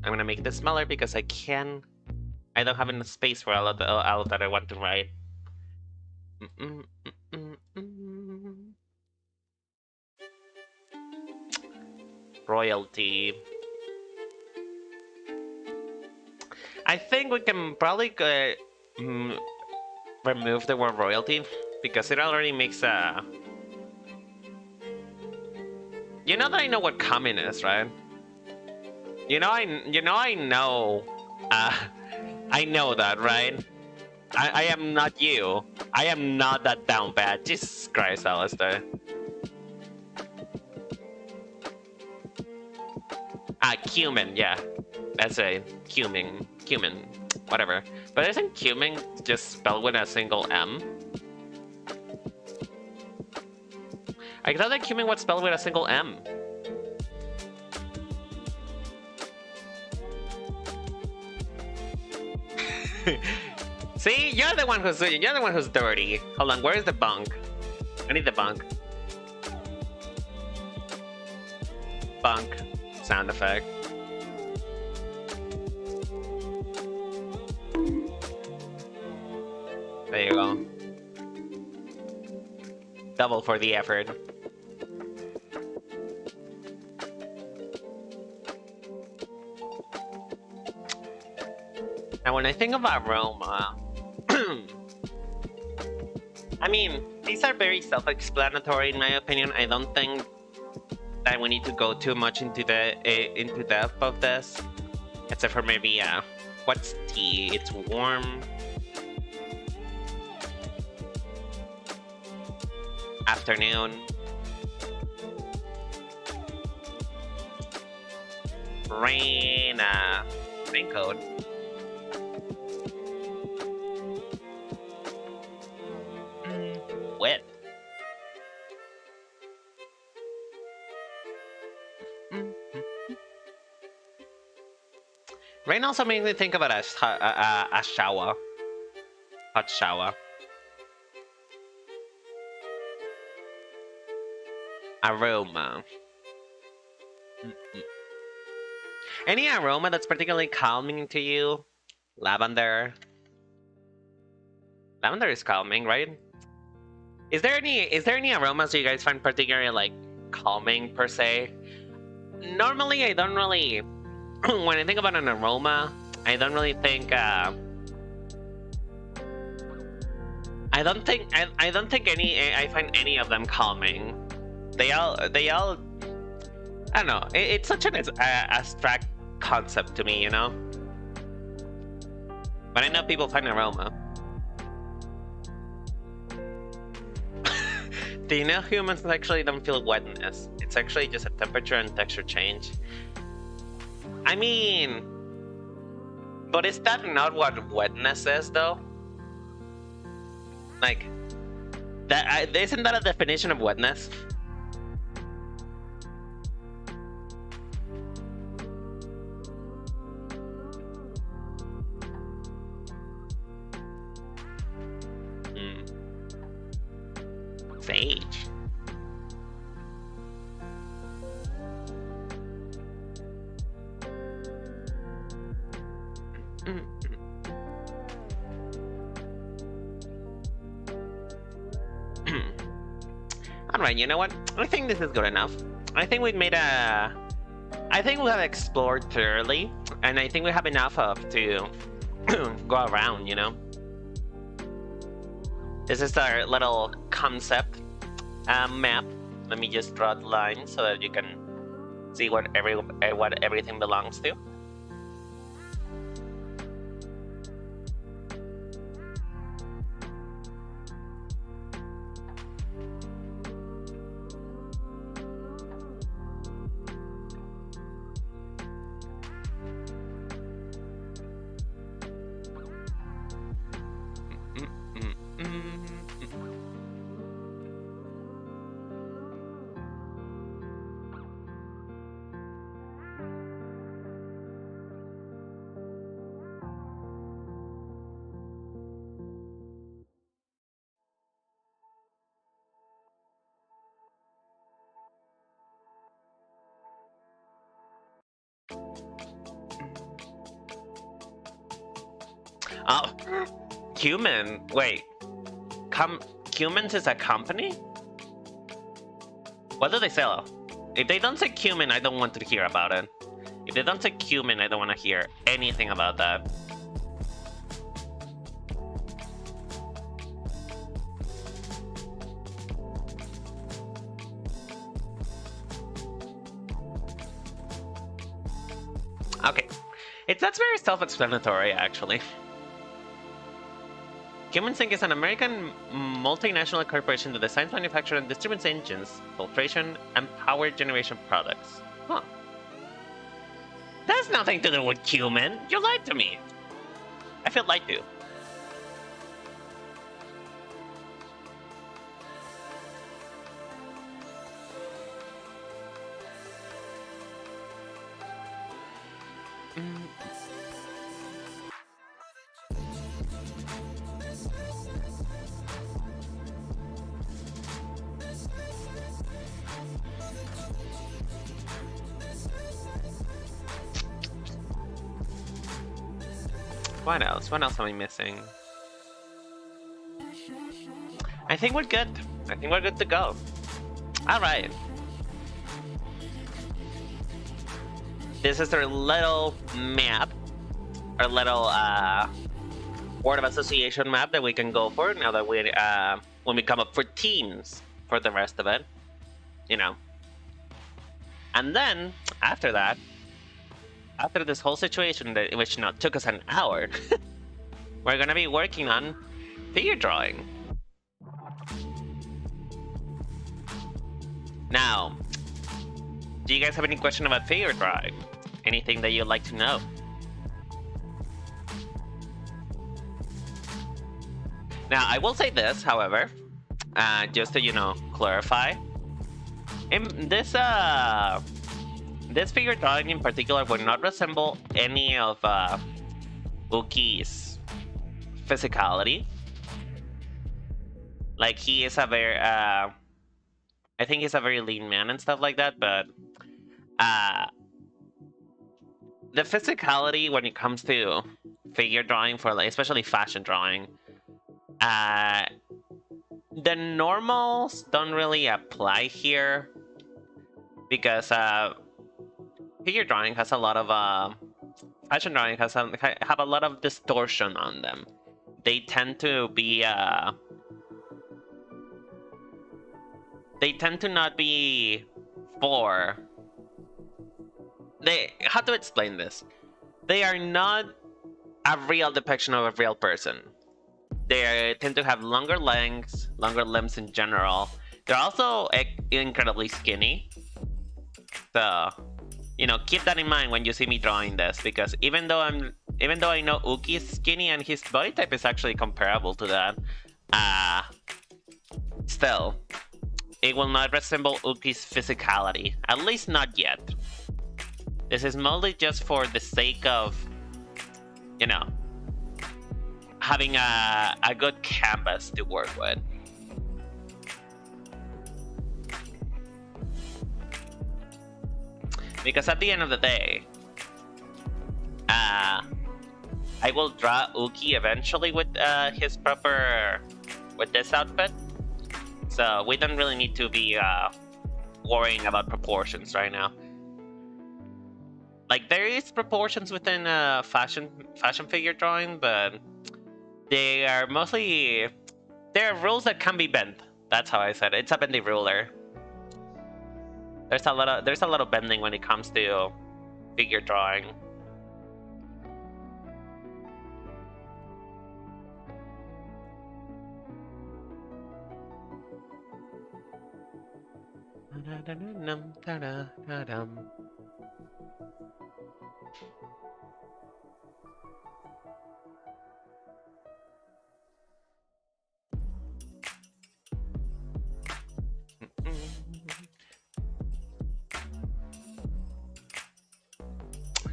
I'm gonna make this smaller because I don't have enough space for all that I want to write. Royalty. I think we can probably remove the word royalty because it already makes a. You know that I know what common is, right? I know. I know that, right? I am not you. I am not that down bad. Jesus Christ, Alistair. Cumin, yeah. That's right. Cumin. Whatever. But isn't cumin just spelled with a single M? I thought that cumin was spelled with a single M. See, you're the one who's dirty. Hold on, where is the bunk? I need the bunk. Bunk sound effect. There you go. Double for the effort. Now, when I think of aroma, I mean, these are very self-explanatory in my opinion. I don't think that we need to go too much into depth of this, except for maybe what's tea? It's warm. Afternoon. Rain. Raincoat. Wet. Rain also makes me think about a shower. Hot shower. Aroma. Any aroma that's particularly calming to you? Lavender. Lavender is calming, right? Is there any aromas you guys find particularly like calming per se? Normally, I don't really. When I think about an aroma, I don't really think. I don't think any. I find any of them calming. They all. I don't know. It's such an abstract concept to me, you know. But I know people find aroma. Do you know humans actually don't feel wetness? It's actually just a temperature and texture change. I mean, but is that not what wetness is, though? Like, that isn't that a definition of wetness? Sage. Alright, you know what? I think this is good enough. I think we've made a... I think we have explored thoroughly, and I think we have enough to go around, you know? This is our little concept map. Let me just draw the line so that you can see what everything belongs to. Oh, Cumin. Wait, Cumin's is a company? What do they sell? If they don't say cumin, I don't want to hear about it. If they don't say cumin, I don't want to hear anything about that. Okay, that's very self-explanatory, actually. Cumin Sync is an American multinational corporation that designs, manufactures, and distributes engines, filtration, and power generation products. Huh. That's nothing to do with Cumin. You lied to me. I feel lied to. What else? What else am I missing? I think we're good. I think we're good to go. Alright. This is our little map. Our little word of association map that we can go for now that we when we come up for teams for the rest of it. You know. And then after that, after this whole situation, which took us an hour, we're gonna be working on figure drawing. Now, do you guys have any question about figure drawing? Anything that you'd like to know? Now, I will say this, however, just to, clarify. In this, this figure drawing in particular would not resemble any of Uki's physicality. Like, he is a very, I think he's a very lean man and stuff like that, but the physicality when it comes to figure drawing for, like, especially fashion drawing, the normals don't really apply here because figure drawing has a lot of fashion drawing have a lot of distortion on them. They tend to be they tend to not be for how to explain this? They are not a real depiction of a real person. They tend to have longer legs, longer limbs in general. They're also incredibly skinny. So, keep that in mind when you see me drawing this, because even though I know Uki is skinny and his body type is actually comparable to that, still, it will not resemble Uki's physicality, at least not yet. This is mostly just for the sake of, having a good canvas to work with. Because at the end of the day, I will draw Uki eventually with his with this outfit. So we don't really need to be worrying about proportions right now. Like, there is proportions within fashion figure drawing, but they are mostly, there are rules that can be bent. That's how I said it. It's a bendy ruler. There's a lot of bending when it comes to figure drawing.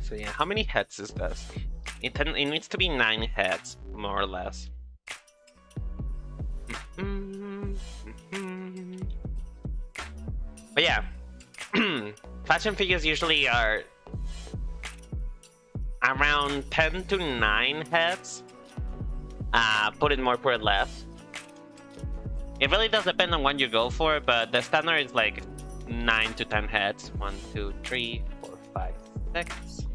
So yeah, how many heads is this? It needs to be 9 heads, more or less. But yeah, fashion figures usually are around 10 to 9 heads. Put it more, put it less. It really does depend on what you go for, but the standard is like 9 to 10 heads. 1, 2, 3, 4, 5, 6,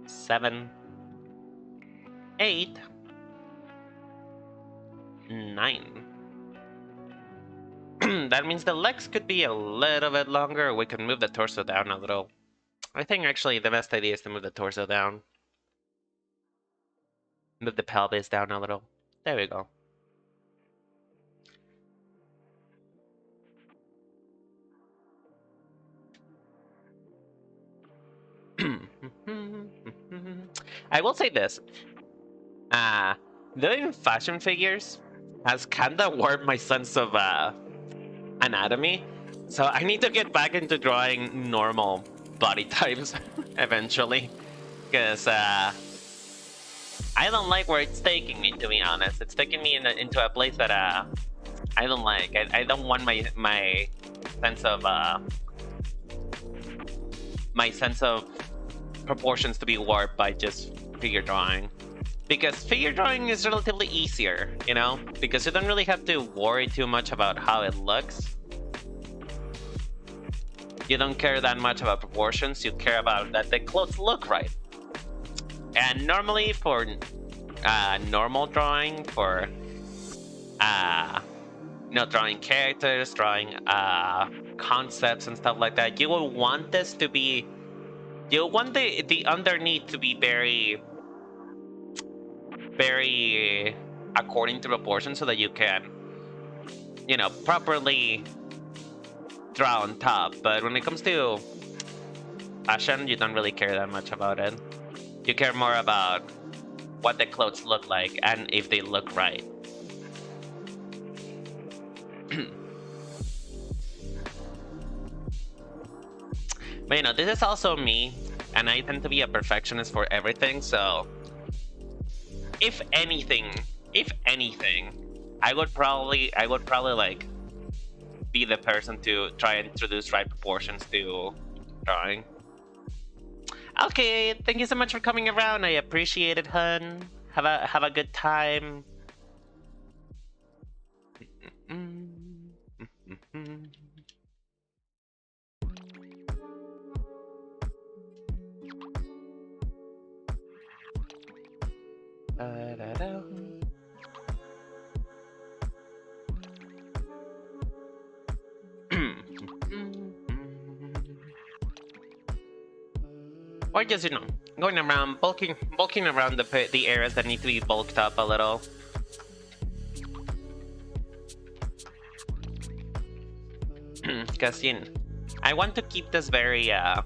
7, 8, 9. That means the legs could be a little bit longer. We can move the torso down a little. I think actually the best idea is to move the torso down. Move the pelvis down a little. There we go. I will say this. Doing fashion figures has kinda warped my sense of anatomy. So I need to get back into drawing normal body types eventually. Because I don't like where it's taking me, to be honest. It's taking me into a place that I don't like. I don't want my sense of proportions to be warped by just figure drawing. Because figure drawing is relatively easier, you know? Because you don't really have to worry too much about how it looks. You don't care that much about proportions, you care about that the clothes look right. And normally for normal drawing, for you know, drawing characters, drawing concepts and stuff like that, you will want this to be, you'll want the underneath to be very according to proportion, so that you can, you know, properly draw on top. But when it comes to fashion, you don't really care that much about it. You care more about what the clothes look like and if they look right. But you know, this is also me, and I tend to be a perfectionist for everything, so if anything, I would probably like be the person to try and introduce right proportions to drawing. Okay, thank you so much for coming around. I appreciate it, hun. Have a good time. Or just, you know, going around, bulking around the areas that need to be bulked up a little. Because, you know, I want to keep this very, how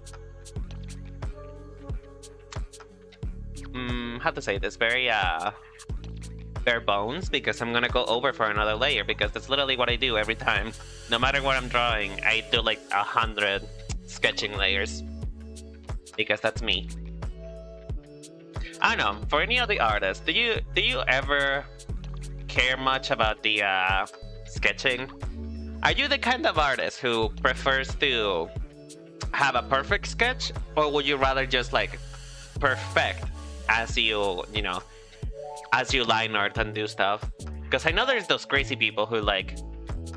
to say this, very, bare bones, because I'm gonna go over for another layer, because that's literally what I do every time. No matter what I'm drawing, I do like 100 sketching layers. Because that's me. I don't know, for any of the artists, do you ever care much about the sketching? Are you the kind of artist who prefers to have a perfect sketch, or would you rather just like perfect as you know, as you line art and do stuff? Because I know there's those crazy people who like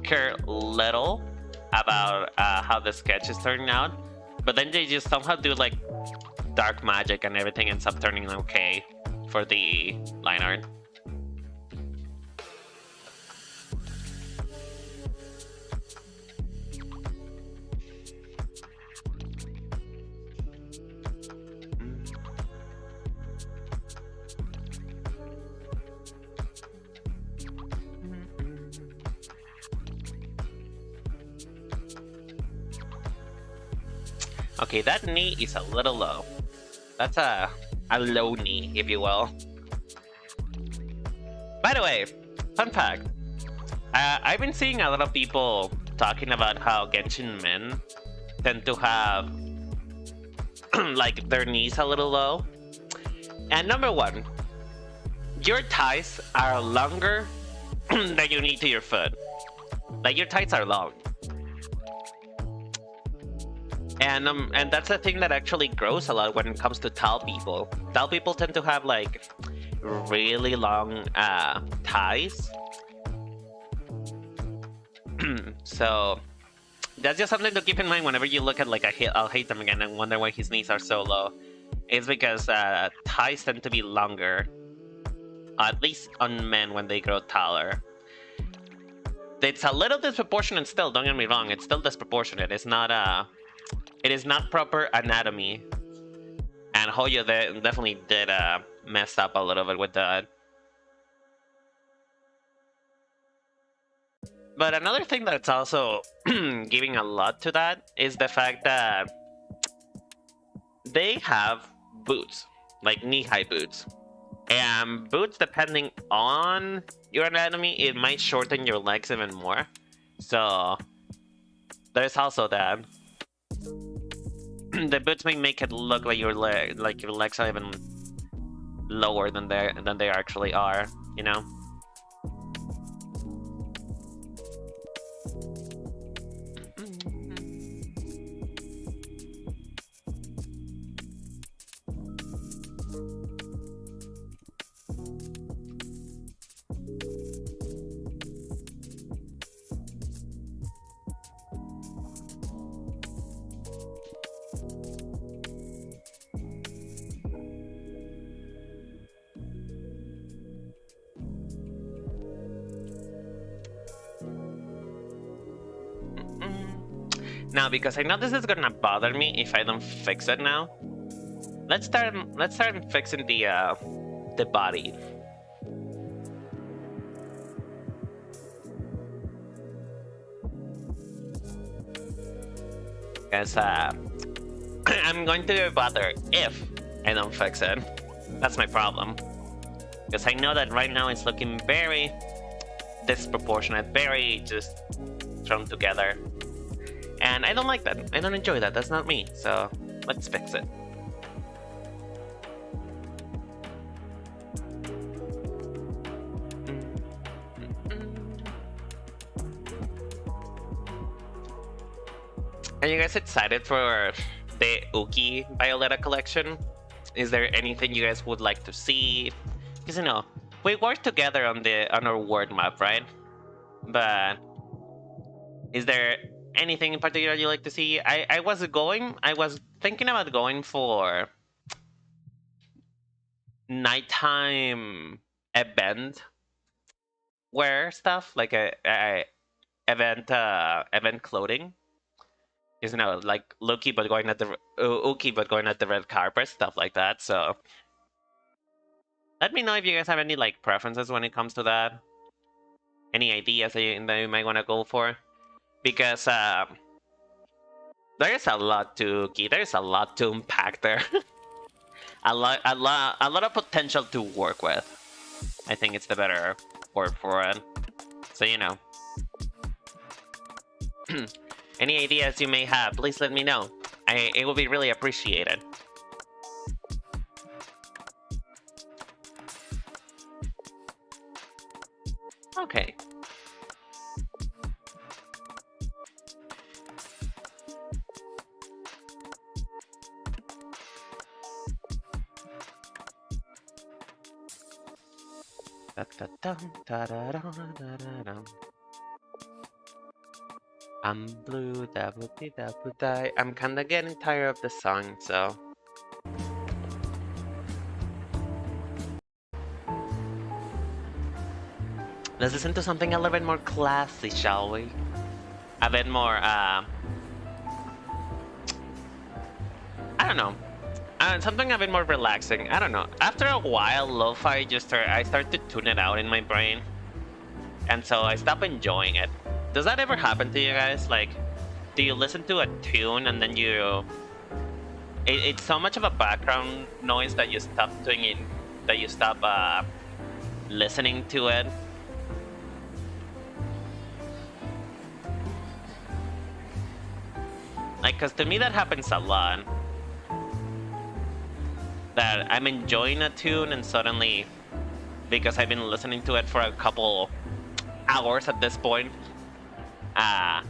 care little about how the sketch is turning out, but then they just somehow do like dark magic and everything ends up turning okay for the line art. Okay, that knee is a little low. That's a low knee, if you will. By the way, fun fact. I've been seeing a lot of people talking about how Genshin men tend to have like their knees a little low. And number one, your thighs are longer than you need to your foot. Like your thighs are long. And that's a thing that actually grows a lot when it comes to tall people. Tall people tend to have like really long thighs. So that's just something to keep in mind whenever you look at like I'll hate them again and wonder why his knees are so low. It's because thighs tend to be longer, at least on men when they grow taller. It's a little disproportionate still, don't get me wrong, it's still disproportionate. It's not it is not proper anatomy. And Hoyo definitely did mess up a little bit with that. But another thing that's also giving a lot to that is the fact that they have boots, like knee-high boots. And boots, depending on your anatomy, it might shorten your legs even more. So there's also that. The boots may make it look like your legs are even lower than they actually are, you know? Now, because I know this is gonna bother me if I don't fix it now, let's start fixing the body. Because I'm going to get bothered if I don't fix it. That's my problem. Because I know that right now it's looking very disproportionate, very just thrown together. And I don't like that. I don't enjoy that. That's not me. So let's fix it. Are you guys excited for the Uki Violeta Collection? Is there anything you guys would like to see? Because, you know, we worked together on our word map, right? But is there anything in particular you like to see? I was thinking about going for nighttime event wear stuff, like a event clothing. You know, like Uki but going at the red carpet, stuff like that. So let me know if you guys have any like preferences when it comes to that. Any ideas that you might want to go for? Because there's a lot to Uki. There's a lot to unpack there. a lot of potential to work with. I think it's the better word for it. So, you know. Any ideas you may have, please let me know. It will be really appreciated. Okay. I'm blue, that would die. I'm kinda getting tired of the song, so. Let's listen to something a little bit more classy, shall we? A bit more, I don't know. Something a bit more relaxing. I don't know. After a while, lo-fi I start to tune it out in my brain. And so I stop enjoying it. Does that ever happen to you guys? Like, do you listen to a tune and then it's so much of a background noise that you stop doing it, that you stop listening to it? Like, cause to me that happens a lot. That I'm enjoying a tune and suddenly, because I've been listening to it for a couple hours at this point, I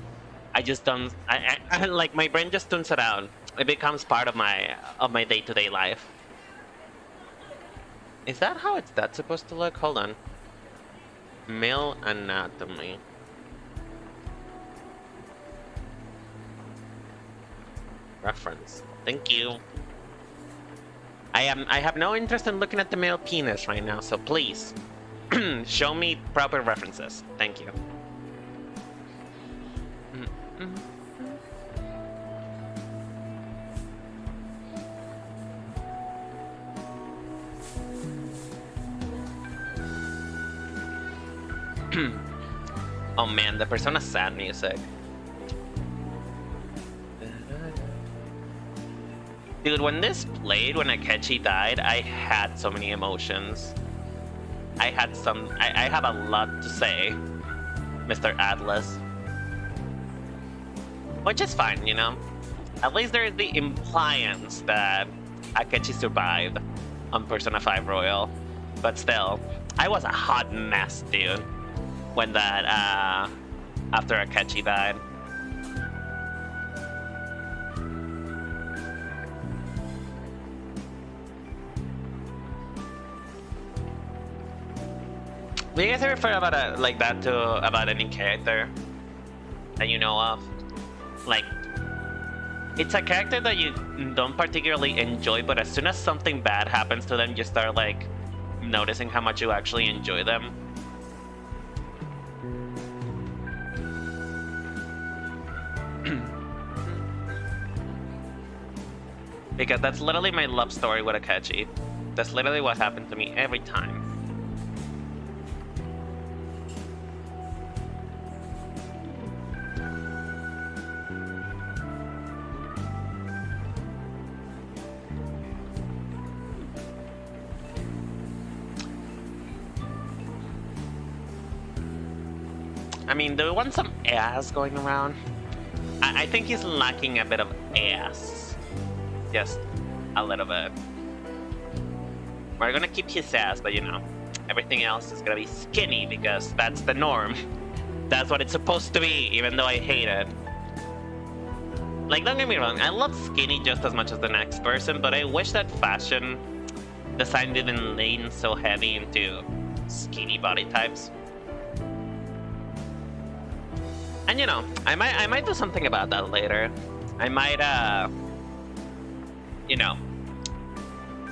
just don't. I like my brain just tunes it out. It becomes part of my day-to-day life. Is that how it's that supposed to look? Hold on. Male anatomy. Reference. Thank you. I have no interest in looking at the male penis right now, so please show me proper references. Thank you. Oh man, the Persona sad music. Dude, when this played, when Akechi died, I had so many emotions. I have a lot to say, Mr. Atlas. Which is fine, you know? At least there's the impliance that Akechi survived on Persona 5 Royal. But still, I was a hot mess, dude, when that, after Akechi died. Do you guys ever feel about like that about any character that you know of? Like, it's a character that you don't particularly enjoy, but as soon as something bad happens to them, you start like noticing how much you actually enjoy them. Because that's literally my love story with Akechi. That's literally what happened to me every time. I mean, do we want some ass going around? I think he's lacking a bit of ass. Just a little bit. We're gonna keep his ass, but you know, everything else is gonna be skinny because that's the norm. That's what it's supposed to be, even though I hate it. Like, don't get me wrong, I love skinny just as much as the next person, but I wish that fashion design didn't lean so heavy into skinny body types. And you know, I might do something about that later. I might, you know,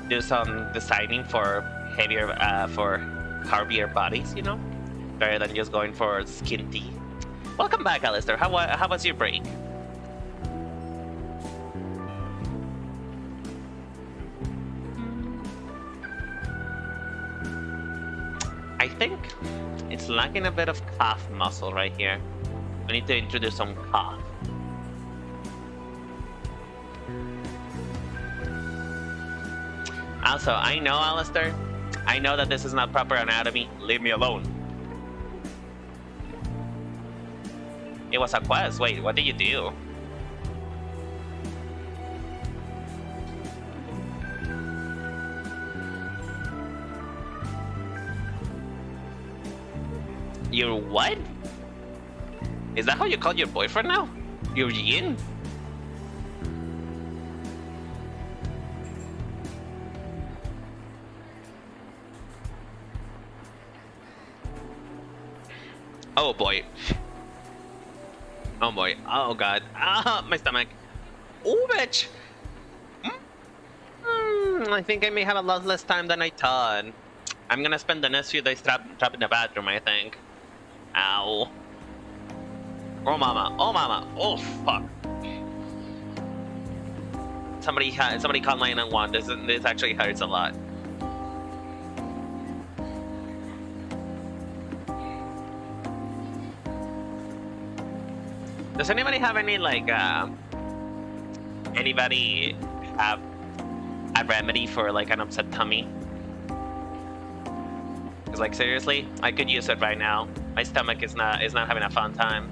do some designing for heavier, for carbier bodies, you know, rather than just going for skinty. Welcome back, Alistair. How was your break? I think it's lacking a bit of calf muscle right here. We need to introduce some calf. Also, I know, Alistair, I know that this is not proper anatomy. Leave me alone. It was a quest. Wait, what did you do? Your what? Is that how you call your boyfriend now? Your yin? Oh boy. Oh boy. Oh god. Ah, my stomach. Oh, bitch. I think I may have a lot less time than I thought. I'm gonna spend the next few days trapped in the bathroom, I think. Ow. Oh mama, oh mama, oh fuck. Somebody call 911. This actually hurts a lot. Does anybody have any like anybody have a remedy for like an upset tummy? Cause like seriously, I could use it right now. My stomach is not having a fun time.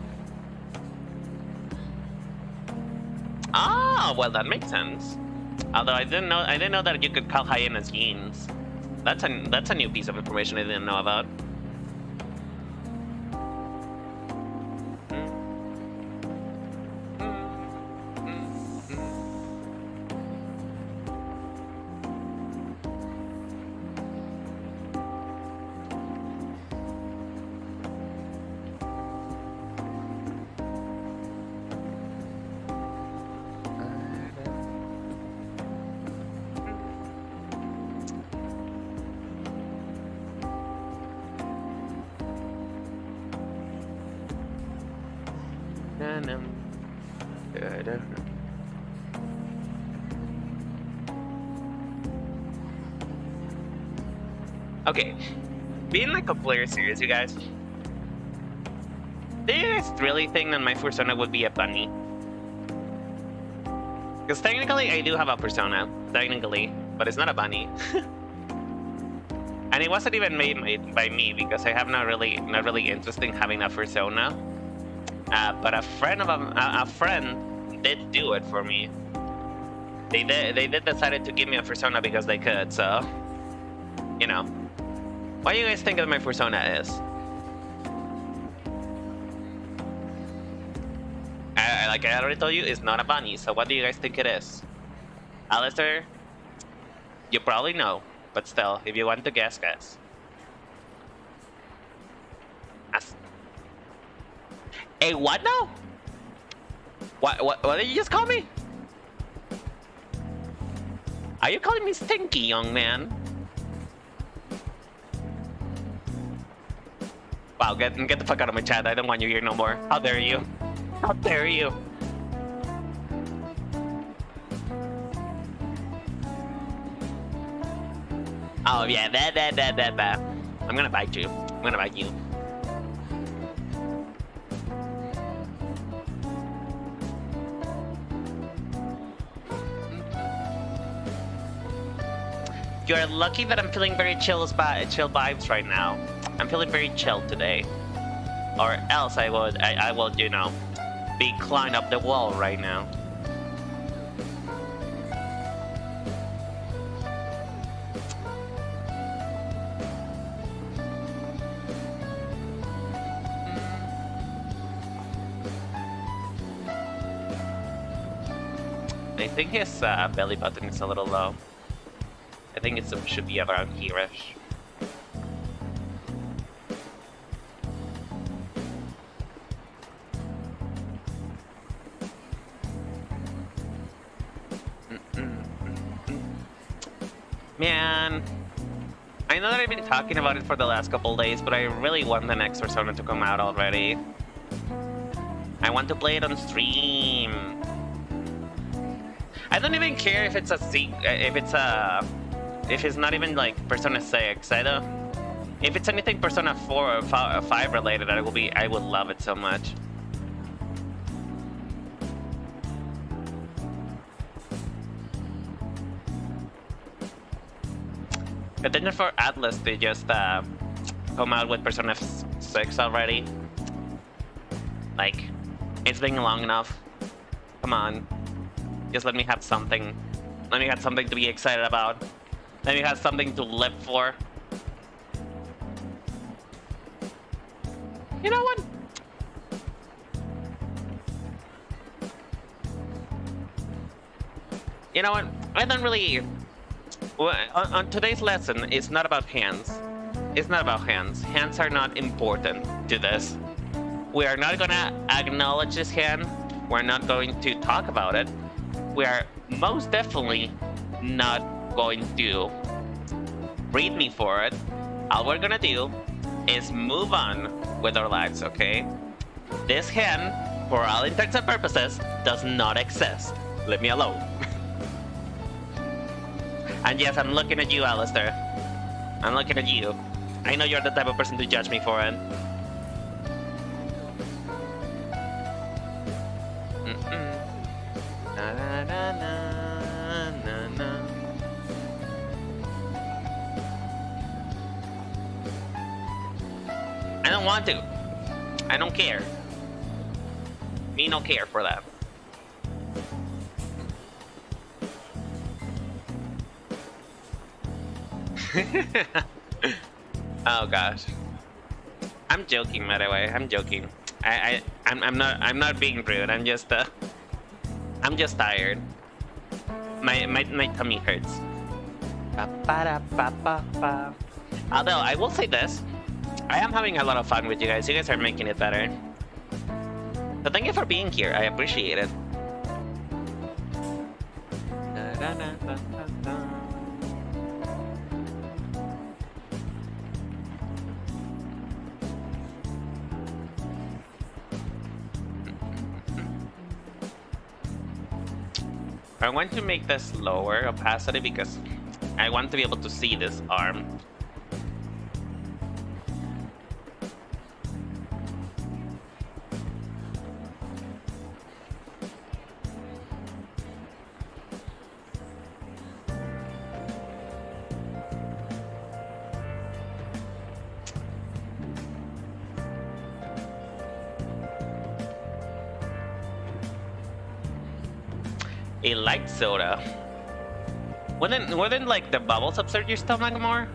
Ah, well that makes sense. Although I didn't know that you could call hyenas yins. That's a new piece of information I didn't know about. Okay, being like completely serious, you guys. Do you guys really think that my persona would be a bunny? Because technically, I do have a persona, technically, but it's not a bunny. And it wasn't even made by me because I have not really interested in having a persona. But a friend did do it for me. They did decided to give me a persona because they could. So, you know, what do you guys think that my persona is? Like I already told you, it's not a bunny. So what do you guys think it is? Alistair, you probably know, but still, if you want to guess, guess. Hey, what now? What did you just call me? Are you calling me stinky, young man? Wow, get the fuck out of my chat. I don't want you here no more. How dare you? How dare you? Oh yeah, that. I'm gonna bite you. I'm gonna bite you. You are lucky that I'm feeling very chill vibes right now. I'm feeling very chill today. Or else I would, you know, be climbing up the wall right now. I think his belly button is a little low. I think it should be around here-ish. Man, I know that I've been talking about it for the last couple days, but I really want the next Persona to come out already. I want to play it on stream. I don't even care if it's if it's not even like Persona 6. I don't. If it's anything Persona 4 or 5 related, I would love it so much. But then for Atlas to just come out with Persona 6 already, like, it's been long enough. Come on, just let me have something. Let me have something to be excited about. Let me have something to live for. You know what? You know what? I don't really. On today's lesson, it's not about hands. It's not about hands. Hands are not important to this. We are not gonna acknowledge this hand. We're not going to talk about it. We are most definitely not going to read me for it. All we're gonna do is move on with our lives, okay? This hand, for all intents and purposes, does not exist. Leave me alone. And yes, I'm looking at you, Alistair. I'm looking at you. I know you're the type of person to judge me for it. Na, na, na, na, na, na. I don't want to. I don't care. Me don't care for that. Oh gosh. I'm joking, by the way. I'm joking. I'm not being rude. I'm just tired. My tummy hurts. Although I will say this, I am having a lot of fun with you guys. You guys are making it better. So thank you for being here. I appreciate it. I want to make this lower opacity because I want to be able to see this arm. A light soda. Wouldn't like the bubbles upset your stomach more?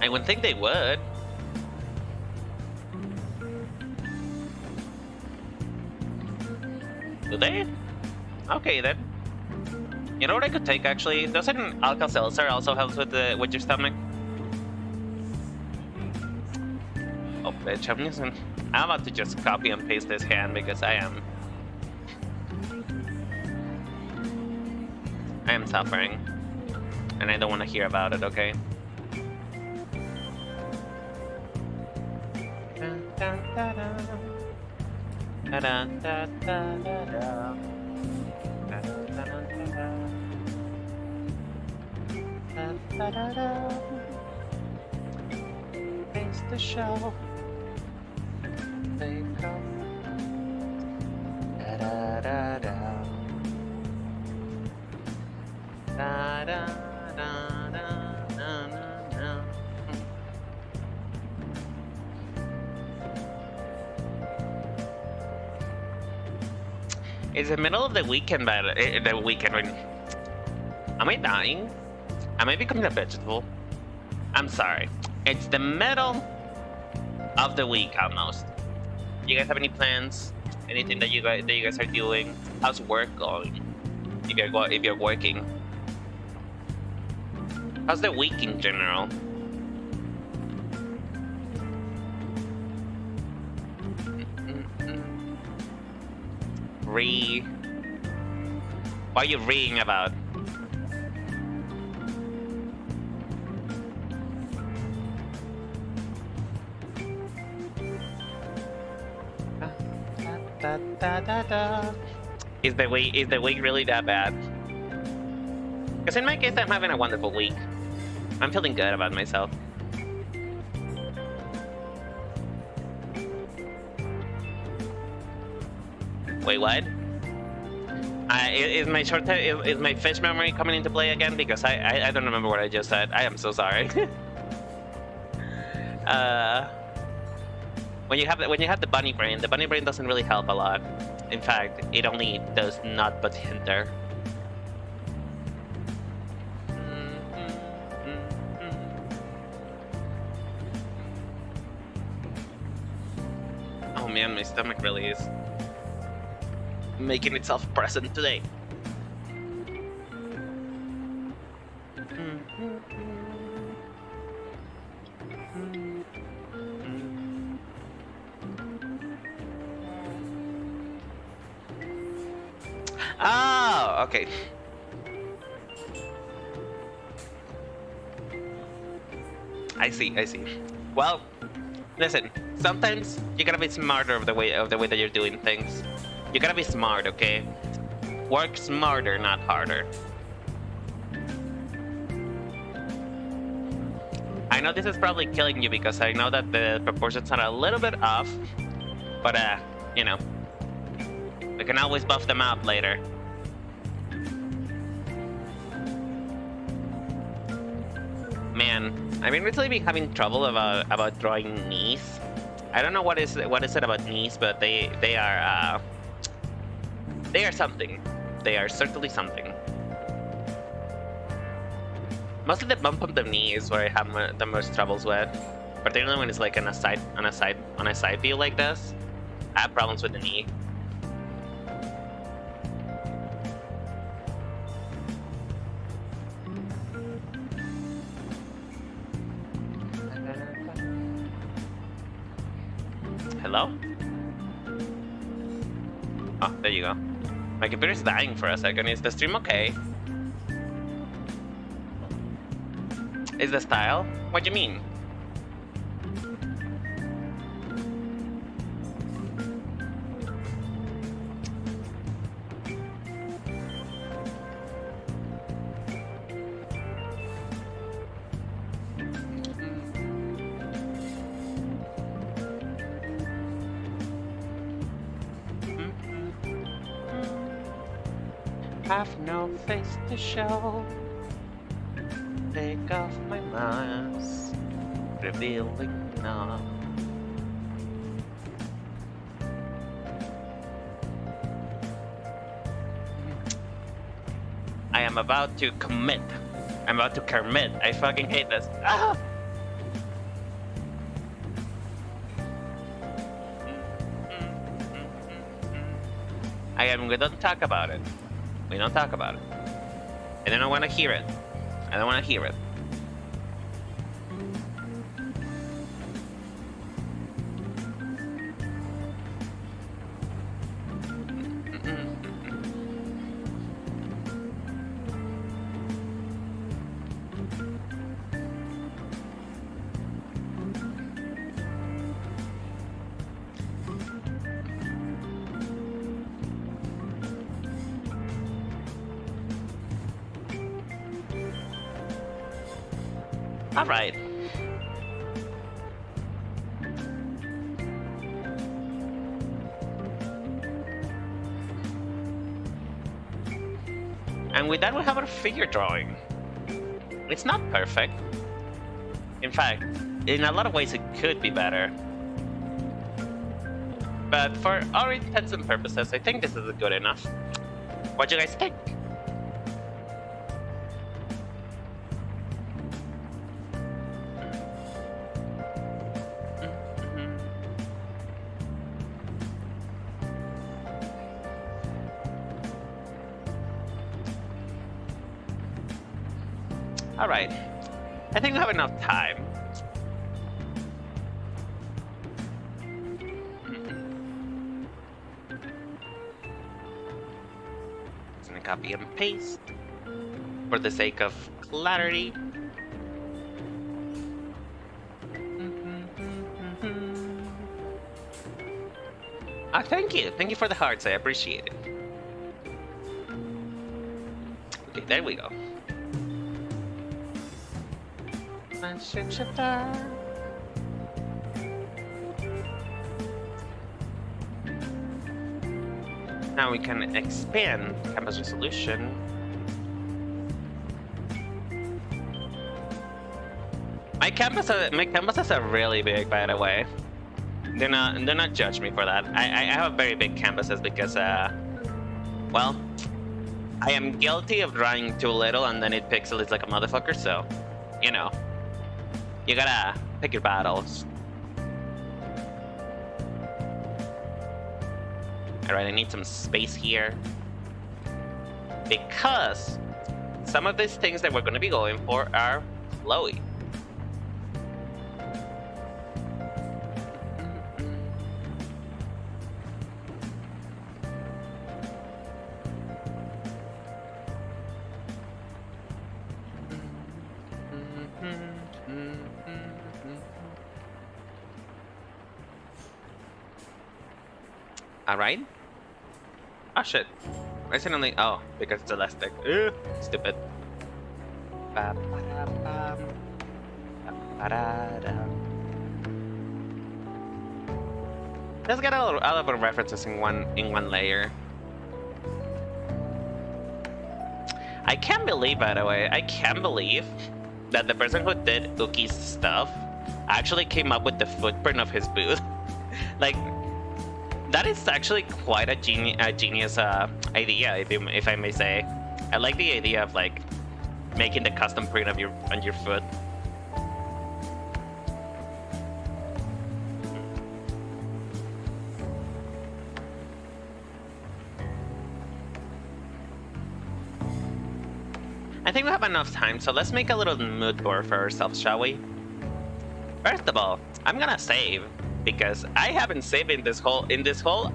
I would think they would. Do they? Okay then. You know what I could take actually? Doesn't Alka-Seltzer also help with your stomach? Oh bitch, I'm about to just copy and paste this hand because I am suffering. And I don't want to hear about it, okay? Face the show. They come. Da da da da. Da da da da da da. It's the middle of the weekend, but the weekend. Am I dying? Am I becoming a vegetable? I'm sorry. It's the middle of the week almost. You guys have any plans? Anything that you guys are doing? How's work going? If you're working. How's the week in general? What are you reading about? Is the week really that bad? Because in my case, I'm having a wonderful week. I'm feeling good about myself. Wait, what? Is my fish memory coming into play again? Because I don't remember what I just said. I am so sorry. When you have the bunny brain doesn't really help a lot. In fact, it only does not but hinder. Oh man, my stomach really is making itself present today. Oh, okay. I see. Well, listen. Sometimes you gotta be smarter of the way that you're doing things. You gotta be smart, okay? Work smarter, not harder. I know this is probably killing you because I know that the proportions are a little bit off, but you know, we can always buff them out later. Man, I've been recently having trouble about drawing knees. I don't know what is it about knees, but they are something. They are certainly something. Mostly the bump of the knee is where I have the most troubles with, particularly when it's like on a side view like this. I have problems with the knee. Hello? Oh, there you go. My computer's dying for a second. Is the stream okay? Is the style? What do you mean? Have no face to show. Take off my mask, revealing none. I am about to commit. I'm about to commit. I fucking hate this. Ah! We don't talk about it. We don't talk about it. I don't want to hear it. I don't want to hear it. All right. And with that, we have our figure drawing. It's not perfect. In fact, in a lot of ways, it could be better. But for our intents and purposes, I think this is good enough. What do you guys think? All right, I think we have enough time. Just gonna copy and paste for the sake of clarity. Ah, thank you for the hearts. I appreciate it. Okay, there we go. Now we can expand canvas resolution. My canvases are really big, by the way. Do not judge me for that. I have very big canvases because well, I am guilty of drawing too little and then it pixelates like a motherfucker. So, you know. You gotta pick your battles. Alright, I need some space here. Because some of these things that we're gonna be going for are flowy. Alright. Oh shit. Why is it only... Oh, because it's elastic. Ugh, stupid. Let's get all of our references in one layer. I can't believe, by the way, I can't believe that the person who did Uki's stuff actually came up with the footprint of his booth. Like, that is actually quite a genius idea, if I may say. I like the idea of like making the custom print of on your foot. I think we have enough time, so let's make a little mood board for ourselves, shall we? First of all, I'm gonna save. Because I haven't saved in this whole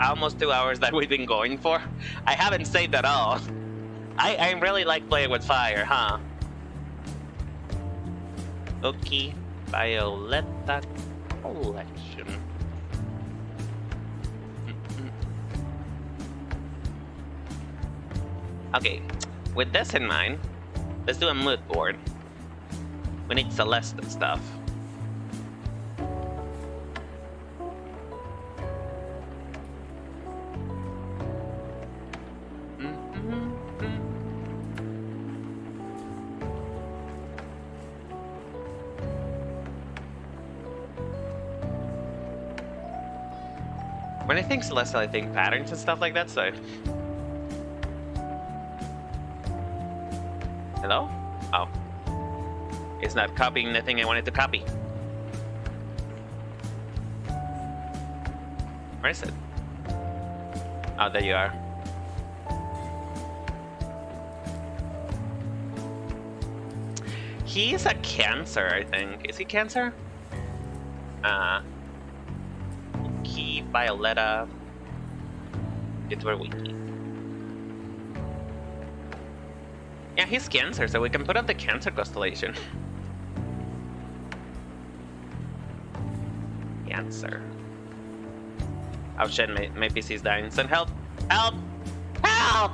almost 2 hours that we've been going for. I haven't saved at all. I really like playing with fire, huh? Uki Violeta Collection. Okay, with this in mind, let's do a mood board. We need Celeste stuff. When I think celestial, I think patterns and stuff like that, so... Hello? Oh. It's not copying the thing I wanted to copy. Where is it? Oh, there you are. He's a Cancer, I think. Is he Cancer? Uki Violeta. Vtuber Wiki. Yeah, he's Cancer, so we can put up the Cancer constellation. Cancer. Oh shit, my PC's dying. Send help! Help! Help!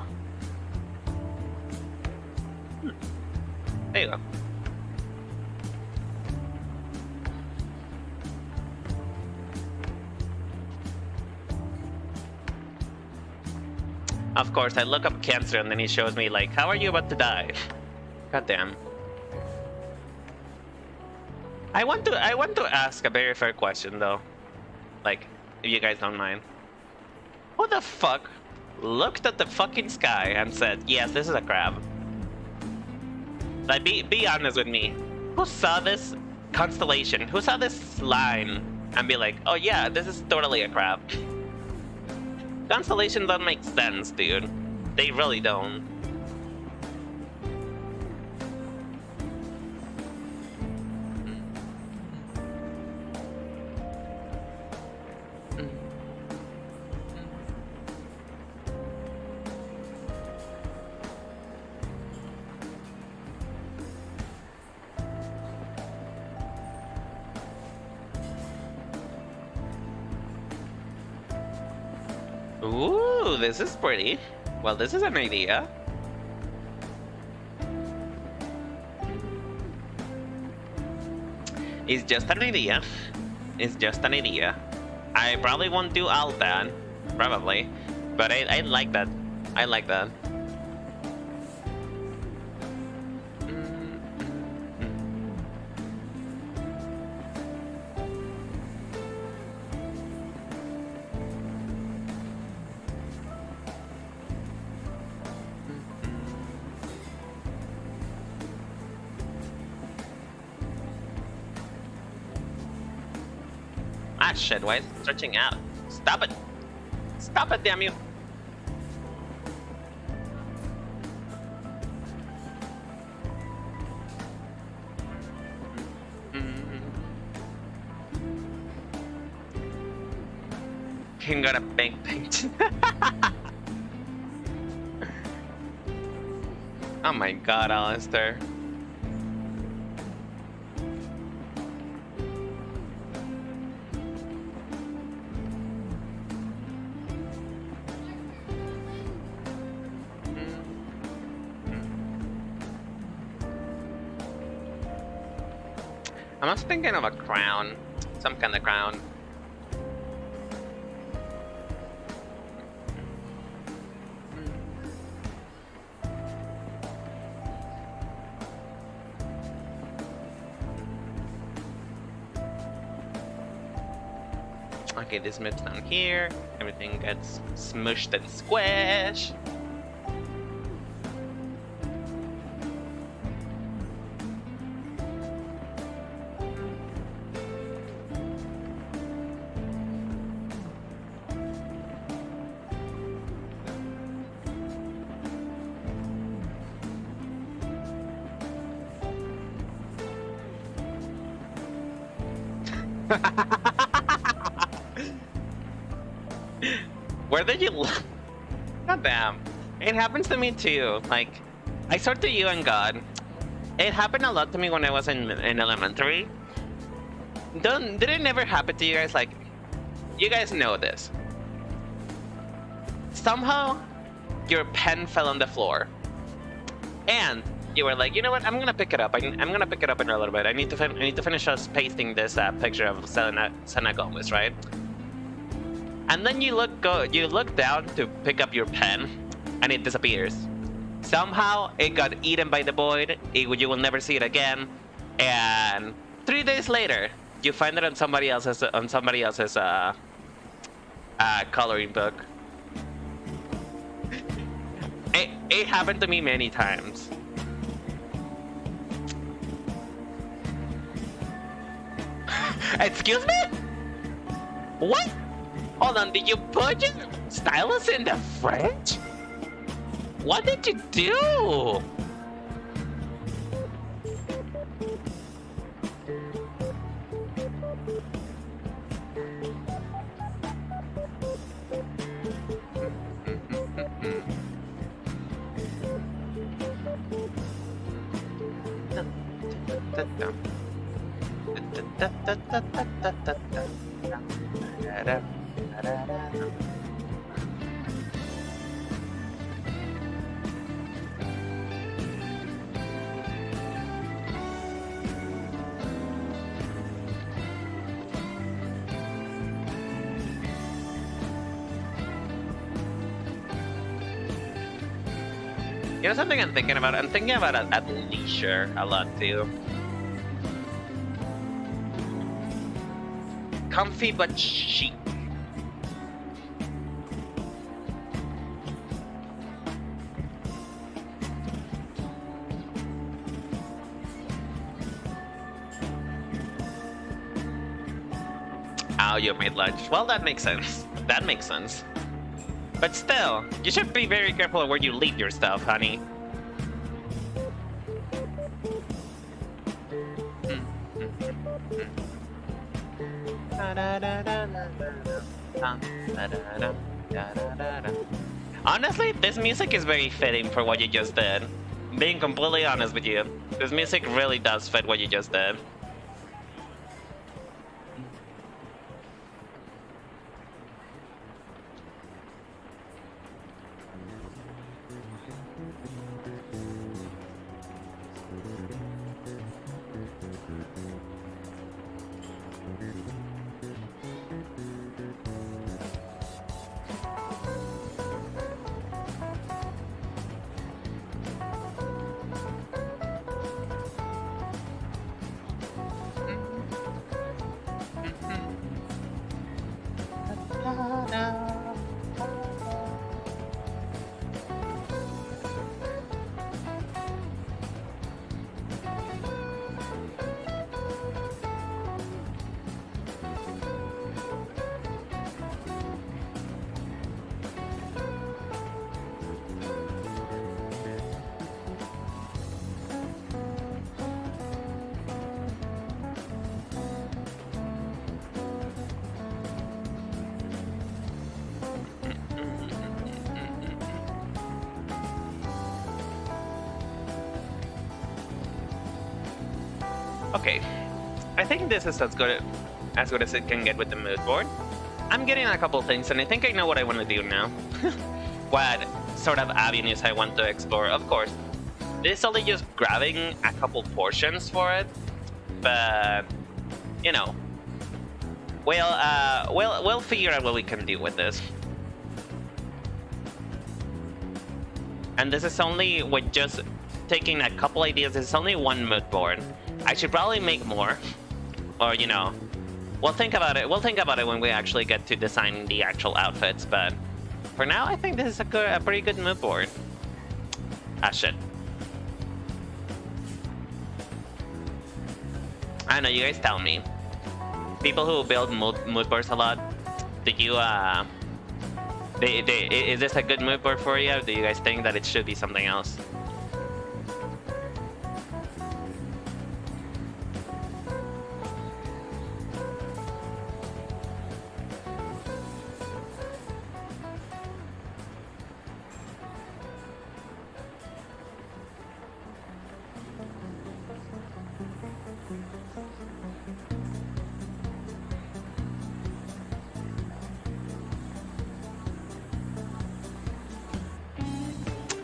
There you go. Of course, I look up Cancer and then he shows me like, how are you about to die? God damn. I want to ask a very fair question though. Like, if you guys don't mind. Who the fuck looked at the fucking sky and said, yes, this is a crab? Like, be honest with me. Who saw this constellation? Who saw this line and be like, oh yeah, this is totally a crab? Constellations don't make sense, dude. They really don't. Ooh, this is pretty. Well, this is an idea. It's just an idea. It's just an idea. I probably won't do all that, probably, but I like that. I like that. Ah shit, why is it stretching out? Stop it! Stop it, damn you! King got a bank paint. Oh my god, Alistair. I was thinking of a crown, some kind of crown. Okay, this moves down here. Everything gets smushed and squished. Where did you look? God damn. It happens to me too. Like, I sort to you and God. It happened a lot to me when I was in elementary. Did it never happen to you guys? Like, you guys know this. Somehow, your pen fell on the floor. And you were like, you know what? I'm gonna pick it up. I'm gonna pick it up in a little bit. I need to finish us pasting this picture of Selena Gomez, right? And then you look down to pick up your pen, and it disappears. Somehow it got eaten by the void. You will never see it again. And 3 days later, you find it on somebody else's coloring book. It happened to me many times. Excuse me? What? Hold on, did you put your stylus in the fridge? What did you do? You know something I'm thinking about? I'm thinking about at leisure a lot too. Comfy but chic. Oh, you made lunch. Well, that makes sense. That makes sense. But still, you should be very careful where you leave your stuff, honey. Honestly, this music is very fitting for what you just did. Being completely honest with you, this music really does fit what you just did. Okay, I think this is as good as it can get with the mood board. I'm getting a couple things, and I think I know what I want to do now. What sort of avenues I want to explore. Of course, this is only just grabbing a couple portions for it, but you know, we'll figure out what we can do with this. And this is only with just taking a couple ideas. This is only one mood board. I should probably make more, or you know, we'll think about it. We'll think about it when we actually get to designing the actual outfits. But for now, I think this is a pretty good mood board. Ah, shit. I don't know. You guys tell me. People who build mood boards a lot, do you is this a good mood board for you? Do you guys think that it should be something else?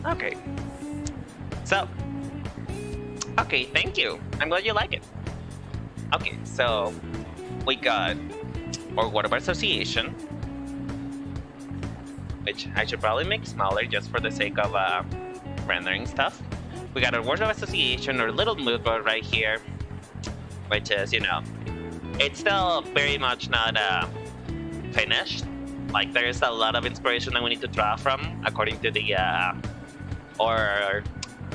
Okay. So, okay, thank you. I'm glad you like it. Okay, so we got our Wtuber Association, which I should probably make smaller just for the sake of rendering stuff. We got our Wtuber Association, our little mood board right here, which is, you know, it's still very much not finished, Like there's a lot of inspiration that we need to draw from according to the our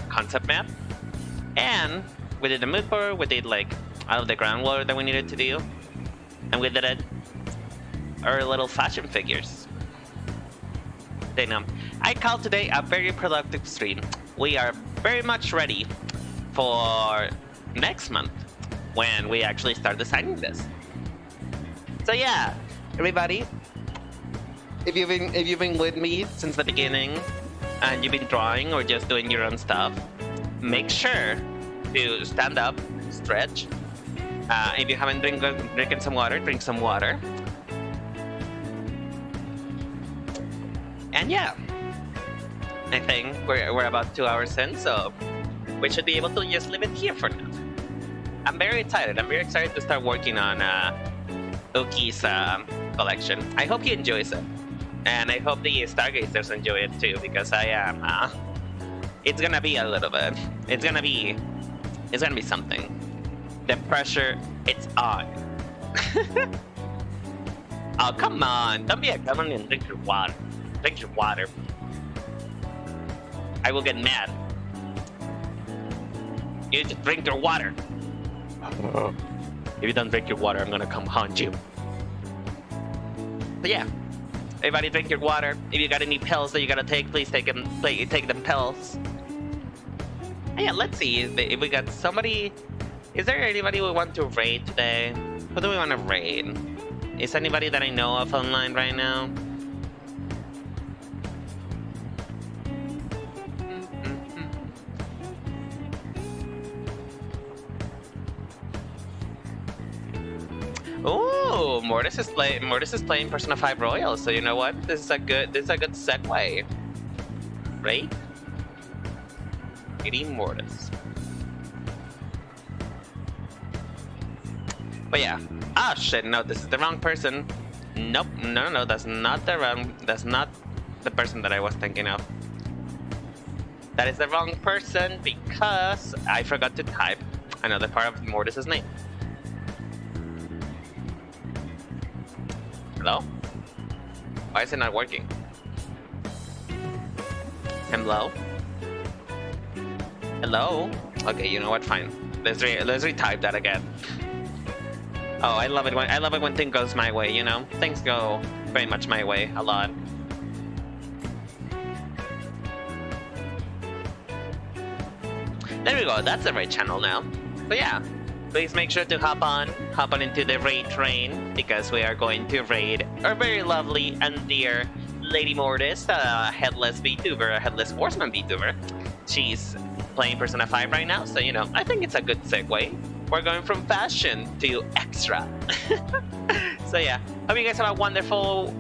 concept map. And we did the mood board, we did like all of the groundwork that we needed to do, and we did it our little fashion figures. Then I call today a very productive stream. We are very much ready for next month when we actually start designing this. So yeah, everybody, if you've been with me since the beginning and you've been drawing or just doing your own stuff, make sure to stand up, stretch. If you haven't drinking some water, drink some water. And yeah, I think we're about 2 hours in, so we should be able to just leave it here for now. I'm very excited. I'm very excited to start working on Uki's collection. I hope he enjoys it, and I hope the Stargazers enjoy it too, because I am. It's gonna be a little bit. It's gonna be something. The pressure, it's on. Oh come on! Don't be a government and drink your water. Drink your water. I will get mad. You just drink your water. If you don't drink your water, I'm gonna come haunt you. But yeah, everybody drink your water. If you got any pills that you gotta take, please take them. Take them pills. And yeah, let's see if we got somebody. Is there anybody we want to raid today? Who do we want to raid? Is anybody that I know of online right now? Oh, Mortis is playing Persona 5 Royal, so you know what? This is a good segue. Right? Eating Mortis. But yeah. Ah shit, no, this is the wrong person. Nope, no, that's not the person that I was thinking of. That is the wrong person because I forgot to type another part of Mortis's name. Hello? Why is it not working? Hello? Hello? Okay, you know what? Fine. Let's retype that again. Oh, I love it when things goes my way. You know, things go very much my way a lot. There we go. That's the right channel now. So yeah. Please make sure to hop on into the raid train, because we are going to raid our very lovely and dear Lady Mortis, a headless VTuber, a headless horseman VTuber. She's playing Persona 5 right now, so you know, I think it's a good segue. We're going from fashion to extra. So yeah, hope you guys have a wonderful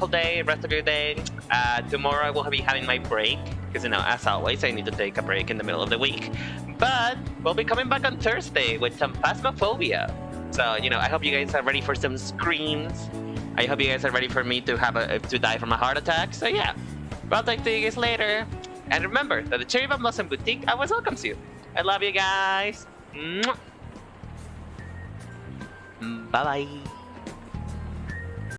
day, rest of your day. Tomorrow I will be having my break, because you know, as always, I need to take a break in the middle of the week. But we'll be coming back on Thursday with some Phasmophobia. So, you know, I hope you guys are ready for some screams. I hope you guys are ready for me to die from a heart attack. So yeah, well, I'll talk to you guys later. And remember that the Cherry Bomb Blossom Boutique always welcomes you. I love you guys. Bye bye.